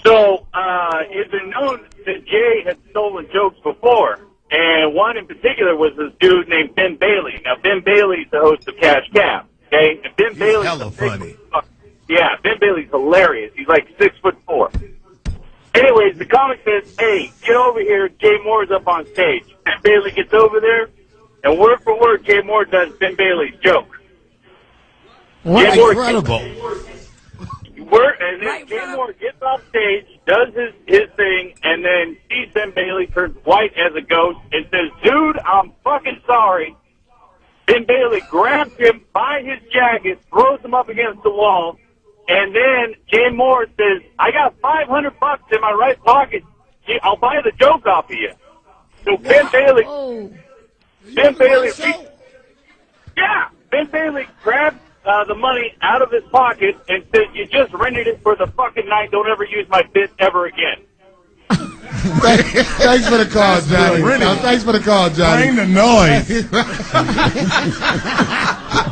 So it's been known that Jay had stolen jokes before, and one in particular was this dude named Ben Bailey. Now, Ben Bailey's the host of Cash Cab, okay? And Ben Bailey's hella funny. Yeah, Ben Bailey's hilarious. He's like 6'4". Anyways, the comic says, hey, get over here. Jay Moore's up on stage. Ben Bailey gets over there, and word for word, Jay Moore does Ben Bailey's joke. What incredible. And then Jay Moore gets off stage, does his thing, and then sees Ben Bailey, turns white as a ghost, and says, dude, I'm fucking sorry. Ben Bailey grabs him by his jacket, throws him up against the wall, and then Jay Moore says, I got $500 in my right pocket. I'll buy the joke off of you. So Ben Bailey grabs the money out of his pocket and says, you just rented it for the fucking night. Don't ever use my bit ever again. Thanks for the call, Johnny. Thanks for the call, Johnny. Bring the noise.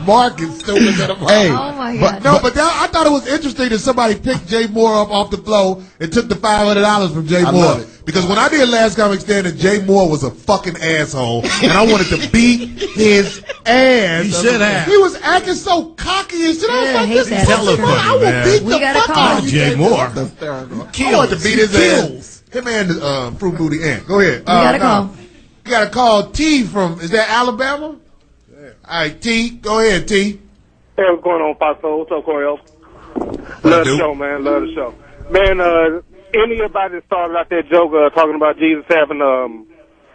Mark is stupid to the Hey, oh my God. I thought it was interesting that somebody picked Jay Moore up off the floor and took the $500 from Jay Moore. Because when I did Last Comic Standing, Jay Moore was a fucking asshole, and I wanted to beat his ass. He should have. He was acting so cocky and shit. I was like, this is hella funny, I will man. beat We the gotta fuck call out of Jay Moore. I wanted to beat his ass. Him and Fruit Booty Ant. Go ahead. We got a call. You got to call T from, is that Alabama? Yeah. All right, T. Go ahead, T. Hey, what's going on, Paso? What's up, Corey? Love the show, man. Love the show. Man, anybody that started out that joke talking about Jesus having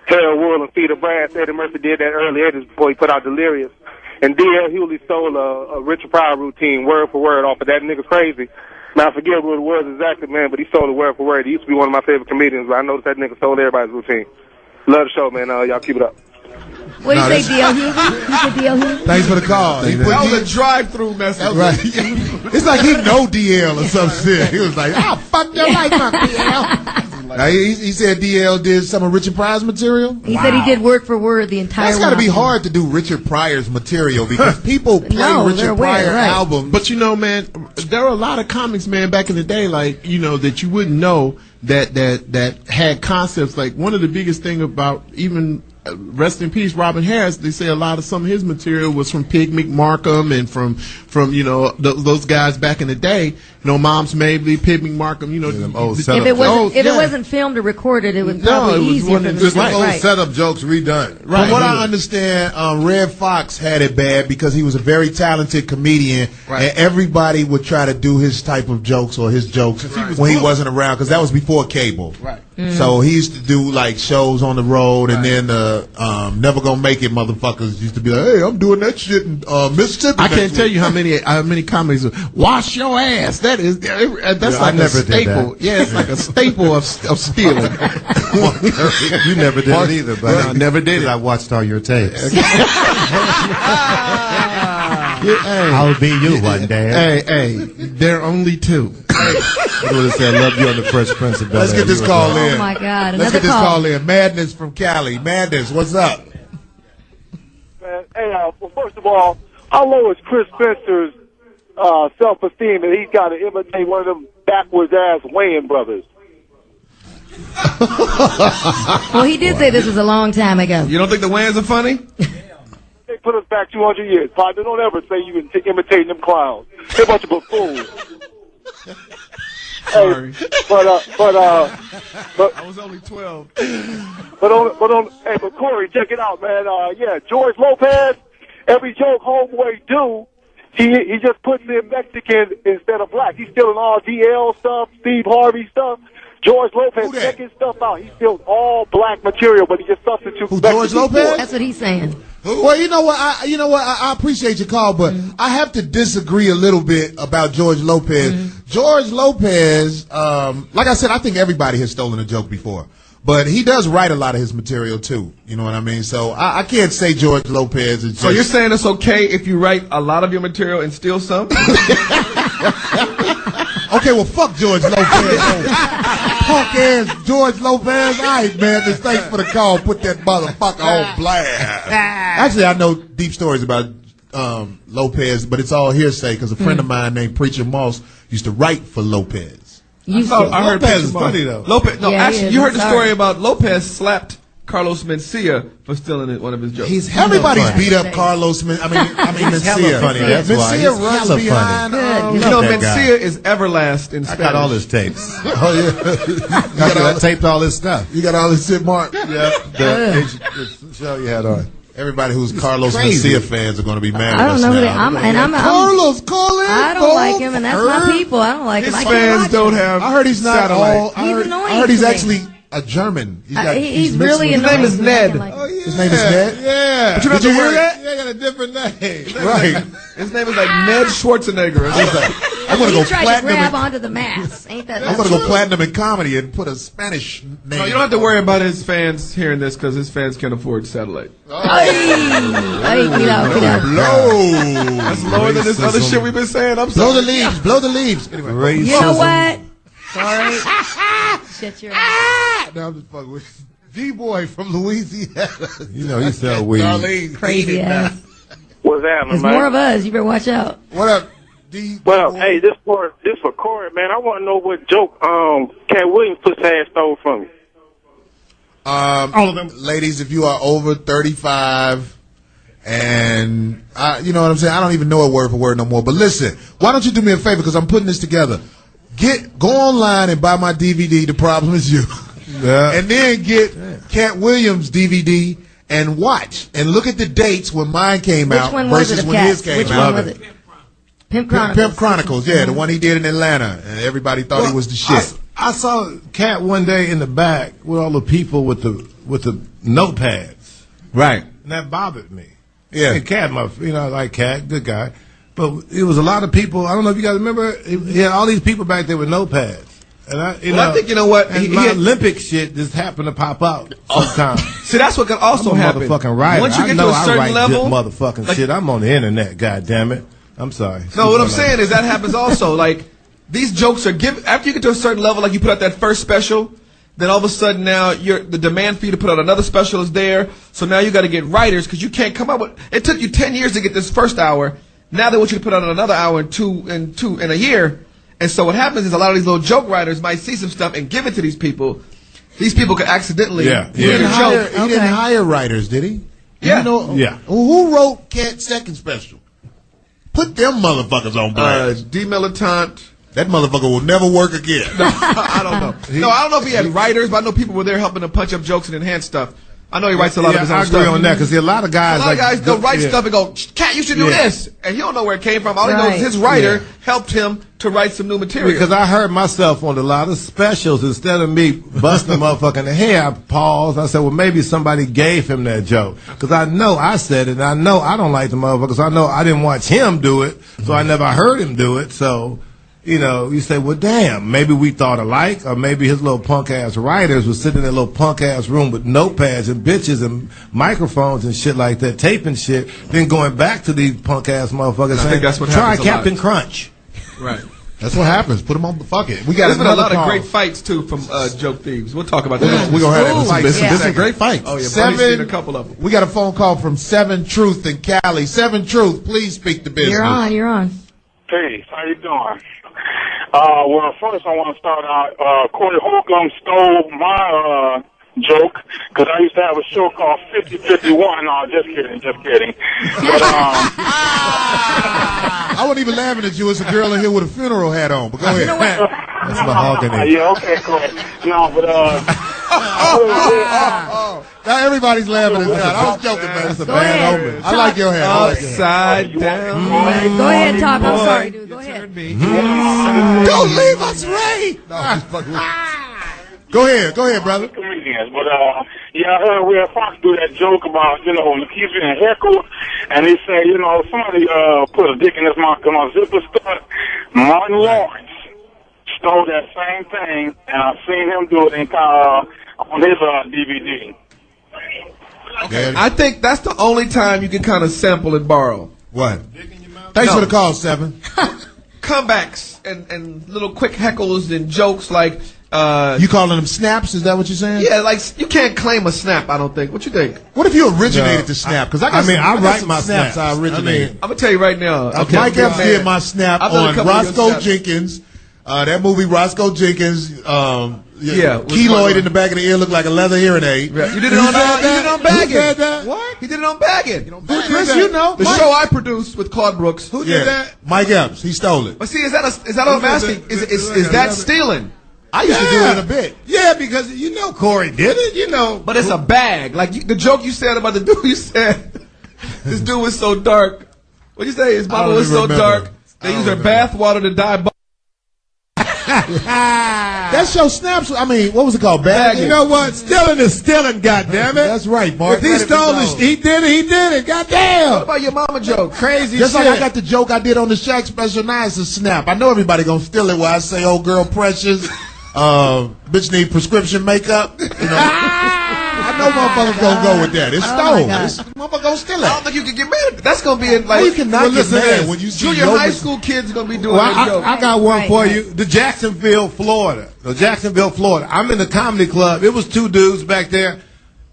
hair, wool, and feet of brass, Eddie Murphy did that early before he put out Delirious. And D.L. Hewley stole a Richard Pryor routine word for word off of that nigga Crazy. Now, I forget what it was exactly, man, but he stole it word for word. He used to be one of my favorite comedians, but I noticed that nigga stole everybody's routine. Love the show, man. Y'all keep it up. What do you say, D.L. Hughley? You said D.L. Hughley? Thanks for the call. That was a drive-through message. Right. It's like he know DL or some shit. He was like, "I'll fuck your life up, DL." He said DL did some of Richard Pryor's material. He said he did word for word the entire. That's got to be hard to do Richard Pryor's material because people play Richard Pryor albums. But you know, man, there are a lot of comics, man, back in the day, like that you wouldn't know that had concepts. Like one of the biggest thing about even. Rest in peace, Robin Harris. They say a lot of some of his material was from Pig McMarkham and from those guys back in the day. Moms Mabley, Pig McMarkham. If it wasn't filmed or recorded, it would probably be easier for them to do. Old setup jokes redone. Right. From what I understand, Red Fox had it bad because he was a very talented comedian, and everybody would try to do his type of jokes or his jokes when he wasn't around because that was before cable. Right. So he used to do like shows on the road, and then Never Gonna Make It motherfuckers used to be like, "Hey, I'm doing that shit in Mississippi." I can't tell you how many comedies. Wash your ass. That's like a staple. Yeah, it's like a staple of stealing. You never did it either, but I never did it. I watched all your tapes. I'll be you one day. Hey, there are only two. You would have said, "I love you" on the Fresh Prince of Bel-Air. Let's get this call in. Oh my God! Let's get this call in. Madness from Cali. Madness, what's up? Man, hey, well, first of all, how low is Chris Spencer's self-esteem that he's got to imitate one of them backwards-ass Wayans brothers? Well, he did say this was a long time ago. You don't think the Wayans are funny? They put us back 200 years. Partner, don't ever say you can imitating them clowns. They're a bunch of buffoons. Sorry. Hey, but I was only 12. But Corey, check it out, man. Yeah, George Lopez, every joke homeboy do, he just puts in Mexican instead of black. He's stealing all DL stuff, Steve Harvey stuff. George Lopez checking stuff out. He steals all black material, but he just substitutes. Who, George Lopez? That's what he's saying. Well, you know what? I appreciate your call, but I have to disagree a little bit about George Lopez. George Lopez, like I said, I think everybody has stolen a joke before, but he does write a lot of his material too. You know what I mean? So I can't say George Lopez is just. So you're saying it's okay if you write a lot of your material and steal some? Okay, well, fuck George Lopez. Punk ass George Lopez. All right, man. Thanks for the call. Put that motherfucker on blast. Actually, I know deep stories about Lopez, but it's all hearsay because a friend of mine named Preacher Moss used to write for Lopez. I heard Lopez is funny though. Lopez, no, Yeah, actually, you heard the story about Lopez slapped Carlos Mencia for stealing one of his jokes. Everybody's beat up Carlos. I mean Mencia. Funny. That's why. Mencia runs behind. You know, Mencia is everlast in Spanish. I got all his tapes. Oh yeah, I taped all his stuff. You got all this shit, Mark. Yeah, the show you had on. Everybody who's Carlos Mencia fans are going to be mad I at don't us know who now. I'm Carlos, call in. I don't like him, and that's my people. I don't like him. His I can't fans watch don't him. have. I heard he's not satellite. all. He's annoying I heard he's to me. actually a German. He's mixed really with- annoying. His name is Ned. His name is Ned. Yeah. But you don't Did you have to hear worry. that? Yeah, got a different name. Right. His name is like Ned Schwarzenegger. I'm going to He go tried to platinum. grab onto the mask. Ain't that? I'm going to go platinum in comedy and put a Spanish name. No, you don't have to worry about his fans hearing this because his fans can't afford satellite. Hey, get out. Blow. That's lower than this other shit we've been saying. I'm Blow sorry. the leaves. Blow the leaves. Anyway. You know what? Sorry. Shut your ass. Now I'm just fucking with D-Boy from Louisiana. You know he sell weed. Darlene. Crazy ass. What's happening, There's man? more of us. You better watch out. What up, D? Well, hey, this for Corey, man. I want to know what joke Cat Williams pussy ass stole from you. All of them. Ladies, if you are over 35 and, you know what I'm saying? I don't even know it word for word no more. But listen, why don't you do me a favor because I'm putting this together. Go online and buy my DVD, The Problem Is You. Yeah. And then get Cat Williams' DVD and watch. And look at the dates when mine came Which out one was versus it of when his Cats? came Which out. one was it? Pimp Chronicles. Pimp Chronicles, yeah, the one he did in Atlanta. And everybody thought he was the shit. I saw Cat one day in the back with all the people with the notepads. Right. And that bothered me. Yeah. And Cat, I like Cat, good guy. But it was a lot of people. I don't know if you guys remember. He had all these people back there with notepads. And I think you know what? And my Olympic shit just happened to pop out sometimes. See, that's what could also I'm a happen. motherfucking writer. Once you get I know to a certain I write level, good motherfucking shit. I'm on the internet. God damn it. I'm sorry. No, what I'm saying is that happens also. Like these jokes are after you get to a certain level, like you put out that first special, then all of a sudden now the demand for you to put out another special is there. So now you got to get writers because you can't come up with. It took you 10 years to get this first hour. Now they want you to put out another hour in a year. And so what happens is a lot of these little joke writers might see some stuff and give it to these people. These people could accidentally read a joke. He didn't hire writers, did he? Yeah. You know, Yeah. Who wrote Cat's second special? Put them motherfuckers on blast. D. Militant. That motherfucker will never work again. I don't know. No, I don't know if he had writers, but I know people were there helping him punch up jokes and enhance stuff. I know he writes a lot of his own I stuff. agree on that because a lot of guys. A lot of guys they'll write stuff and go, "Cat, you should do this," and he don't know where it came from. All he knows is his writer helped him to write some new material. Because I heard myself on a lot of specials. Instead of me busting a motherfucker in the head, I paused. I said, well, maybe somebody gave him that joke. Because I know I said it, and I know I don't like the motherfuckers. I know I didn't watch him do it, so I never heard him do it. So, you say, well, damn, maybe we thought alike, or maybe his little punk-ass writers was sitting in a little punk-ass room with notepads and bitches and microphones and shit like that, taping shit, then going back to these punk-ass motherfuckers saying, think that's what try happens a lot. Captain Crunch. Right. That's what happens. Put them on the fuck it. We got There's been a another lot call. of great fights too from joke thieves. We'll talk about that. We're gonna have Ooh, there's some great fights. Oh yeah, Bernie's seen a couple of them. We got a phone call from Seven Truth in Cali. Seven Truth, please speak to business. You're on. Peace. How you doing? Well, first I want to start out. Corey Holcomb stole my joke because I used to have a show called 50-51. No, just kidding. But I wasn't even laughing at you. It's a girl in here with a funeral hat on. But go ahead. That's mahogany. yeah, okay, cool. No, but Now everybody's laughing at that. I was joking, man. It's a bad omen. I like your hair. Upside down. Go ahead, talk. I'm sorry, dude. Go ahead. Don't leave us, Ray. Go ahead, brother. Comedians, but I heard Will Fox do that joke about he's being heckled, and he said somebody put a dick in his mouth on a zipper stud. Martin Lawrence stole that same thing, and I've seen him do it on his DVD. Okay. I think that's the only time you can kind of sample and borrow. What? Thanks for the call, 7. Comebacks and little quick heckles and jokes like. You calling them snaps? Is that what you're saying? Yeah, like you can't claim a snap. I don't think. What you think? What if you originated the snap? Because I write my snaps. I originated. I'm gonna tell you right now. Mike Epps did my snap on Roscoe Jenkins. That movie, Roscoe Jenkins. Keloid in the back of the ear looked like a leather hearing aid. Yeah. You did it on Baggin'. Who said that? What? He did it on Baggin'. Chris, you know. The show I produced with Claude Brooks. Who did that? Mike Epps. He stole it. But see, is that what I'm asking? Is that stealing? I used to do it a bit. Yeah, because Corey did it, But it's a bag. Like the joke you said about the dude, you said this dude was so dark. What'd you say? His mama was so dark. They used her bath water to dye. That show snaps. I mean, what was it called? Bagging. You know what? Stealing is stealing, goddammit. That's right, Mark. If he stole it, he did it, he did it. Goddamn. What about your mama joke? Crazy Just shit. like I got the joke I did on the Shaq special, now it's a snap. I know everybody gonna steal it where I say, "Oh, girl, precious, bitch need prescription makeup." I know motherfuckers gonna go with that. It's stolen. Motherfucker gonna steal it. I don't think you can get mad. That's gonna be like. You cannot get mad when you see junior high school kids gonna be doing that joke. I got one for you. The Jacksonville, Florida. I'm in the comedy club. It was 2 dudes back there.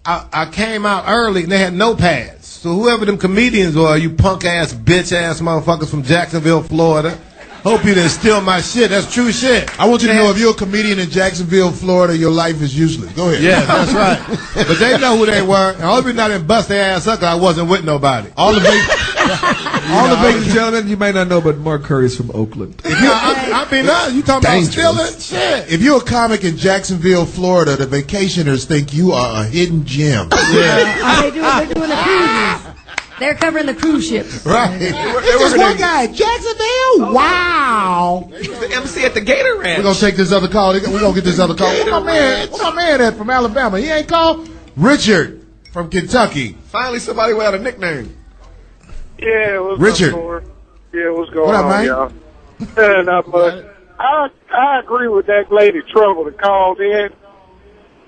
I came out early and they had notepads. So whoever them comedians are, you punk ass, bitch ass motherfuckers from Jacksonville, Florida. Hope you didn't steal my shit. That's true shit. I want you to know if you're a comedian in Jacksonville, Florida, your life is useless. Go ahead. Yeah, that's right. But they know who they were. And I hope you not didn't bust their ass up because I wasn't with nobody. Ladies and gentlemen, you may not know, but Mark Curry's from Oakland. You talking about stealing shit. If you're a comic in Jacksonville, Florida, the vacationers think you are a hidden gem. They're doing the cruises. They're covering the cruise ships. Right. There's one guy, Jacksonville. Wow. He was the MC at the Gator Ranch. We're going to take this other call. We're going to get this other call. Where my man at from Alabama? He ain't called? Richard from Kentucky. Finally, somebody without a nickname. Yeah, what's Richard. Up, yeah, what's going what up, on, man? y'all? Not much. I agree with that lady Trouble that called in.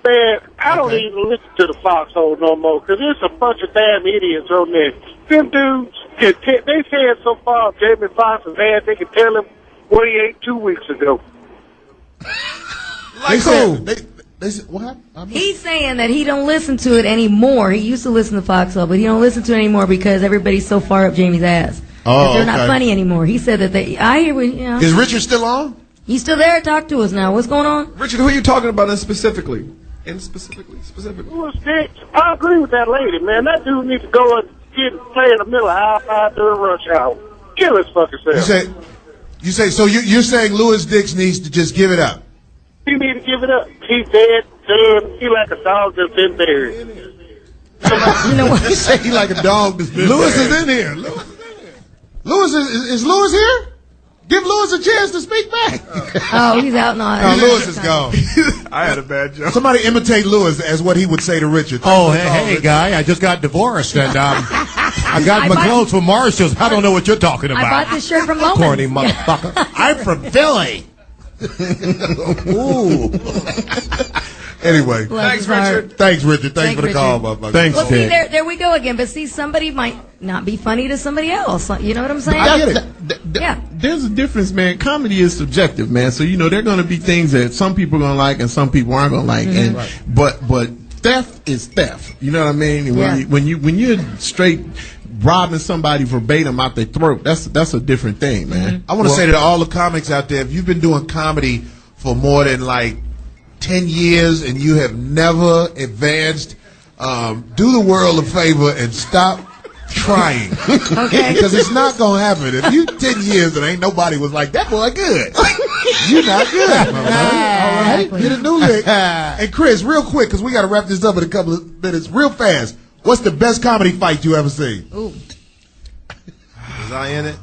Man, I don't even listen to the Foxhole no more because there's a bunch of damn idiots on there. Them dudes, they said so far Jamie Foxx is bad, they can tell him what he ate 2 weeks ago. They said, what? He's saying that he don't listen to it anymore. He used to listen to Foxhole, but he don't listen to it anymore because everybody's so far up Jamie's ass. Oh, they're not funny anymore. He said that I hear Is Richard still on? He's still there. Talk to us now. What's going on? Richard, who are you talking about specifically? Specifically. Who is Dick? I agree with that lady, man. That dude needs to go and play in the middle of high during rush hour. Kill his fucking self. You say so you're saying Louis Dix needs to just give it up? He needs to give it up. He's dead, done. He like a dog that's been buried. You know what? You say he like a dog that's been Louis buried. is in here. Louis is Louis here? Give Louis a chance to speak back. Oh, he's out now. No, Louis is gone. I had a bad joke. Somebody imitate Louis as what he would say to Richard. Oh, hey, guy, I just got divorced and I got my clothes from Marshall's. I don't know what you're talking about. I bought this shirt from Loman. Corny motherfucker. I'm from Philly. Ooh. Anyway. Thanks, Richard. Thanks, Richard. Thanks for the call, motherfucker. Thanks, Well, see, there we go again. But see, somebody might not be funny to somebody else. You know what I'm saying? I get it. Yeah. There's a difference, man. Comedy is subjective, man. So there are going to be things that some people are going to like and some people aren't going to like. And but theft is theft. You know what I mean? When you're straight robbing somebody verbatim out their throat, that's a different thing, man. I want to say to all the comics out there, if you've been doing comedy for more than 10 years and you have never advanced, do the world a favor and stop trying. Okay. Because it's not going to happen. If you 10 years and ain't nobody was like, that boy good. You're not good. All right, get a new lick. And Chris, real quick, because we got to wrap this up in a couple of minutes, real fast. What's the best comedy fight you ever seen? Ooh. Was I in it?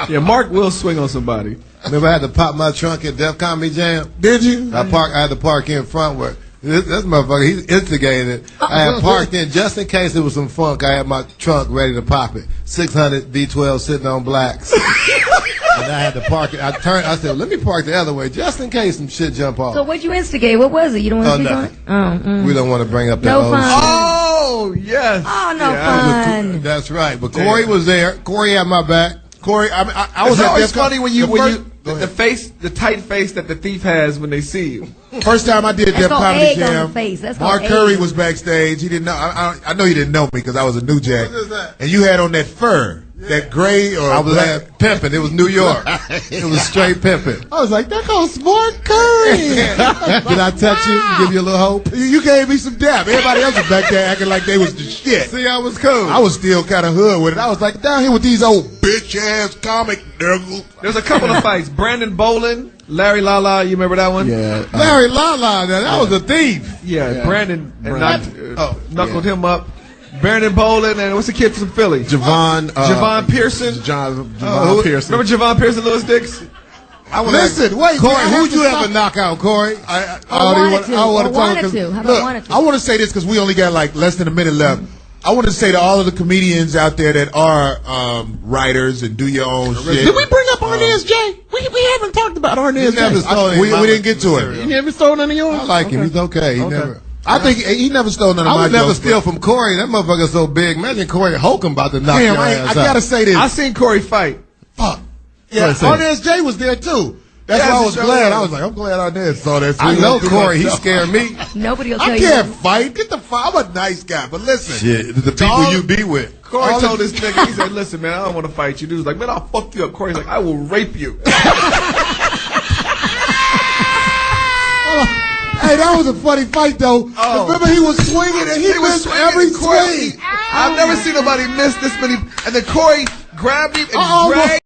Yeah, Mark will swing on somebody. Remember I had to pop my trunk at Def Comedy Jam? Did you? I had to park in front where this motherfucker, he's instigating it. I had parked in just in case it was some funk. I had my trunk ready to pop it. 600 V12 sitting on blacks. And I had to park it. I said, let me park the other way just in case some shit jump off. So what'd you instigate? What was it? You don't want to speak on it? Oh, We don't want to bring up that no old fun. shit. Oh, yes. Oh, no fun. That's right. But Corey was there. Corey had my back. Corey, I was It's at always Def funny when the the tight face that the thief has when they see you. first time I did Def called Comedy egg on Jam. the face. That's Mark called Curry egg. was backstage. He didn't know. I know he didn't know me because I was a New Jack. What is that? And you had on that fur, that gray or I was black. pimping. It was New York. It was straight pimping. I was like, that goes Mark Curry. Did I touch you? Give you a little hope? You gave me some dap. Everybody else was back there acting like they was the shit. See, I was cool. I was still kind of hood with it. I was like, down here with these old bitch-ass comic niggas. There's a couple of fights. Brandon Bolin, Larry Lala, you remember that one? Yeah. Larry Lala, that was a thief. Yeah, Brandon knuckled him up. Brandon Bolin and what's the kid from Philly? Javon Pearson. Javon Pearson. Remember Javon Pearson, Lewis Dix? Listen, wait. Corey, man, who'd you stop. ever knock out, Corey? I wanted to. wanna I talk wanted 'cause- to. How about look, wanted to? I want to say this because we only got like less than a minute left. I want to say to all of the comedians out there that are writers and do your own shit. Did we bring up Arnez J? We haven't talked about Arnez J. We didn't get to it. You never stole none of yours? I like him. He's okay. He never. I think he never stole none of my I would never jokes, steal but- from Corey. That motherfucker's so big. Imagine Corey Holcomb about to knock Damn, your I ass gotta out. say this. I seen Corey fight. Fuck. Yeah, Arnez J was there too. That's Yes, why I it was sure glad. was. I was like, I'm glad Arnez saw that. I know He Corey. He myself. scared me. Nobody will tell I you. can't fight. Get the fuck. I'm a nice guy, but listen. Shit, the people all- you be with. Corey All told this- this nigga, he said, listen, man, I don't want to fight you. Dude was like, man, I'll fuck you up. Corey's like, I will rape you. Hey, that was a funny fight though. Oh. Remember he was swinging and he missed swinging every and Corey- swing. I've never seen nobody miss this many. And then Corey grabbed him and almost- dragged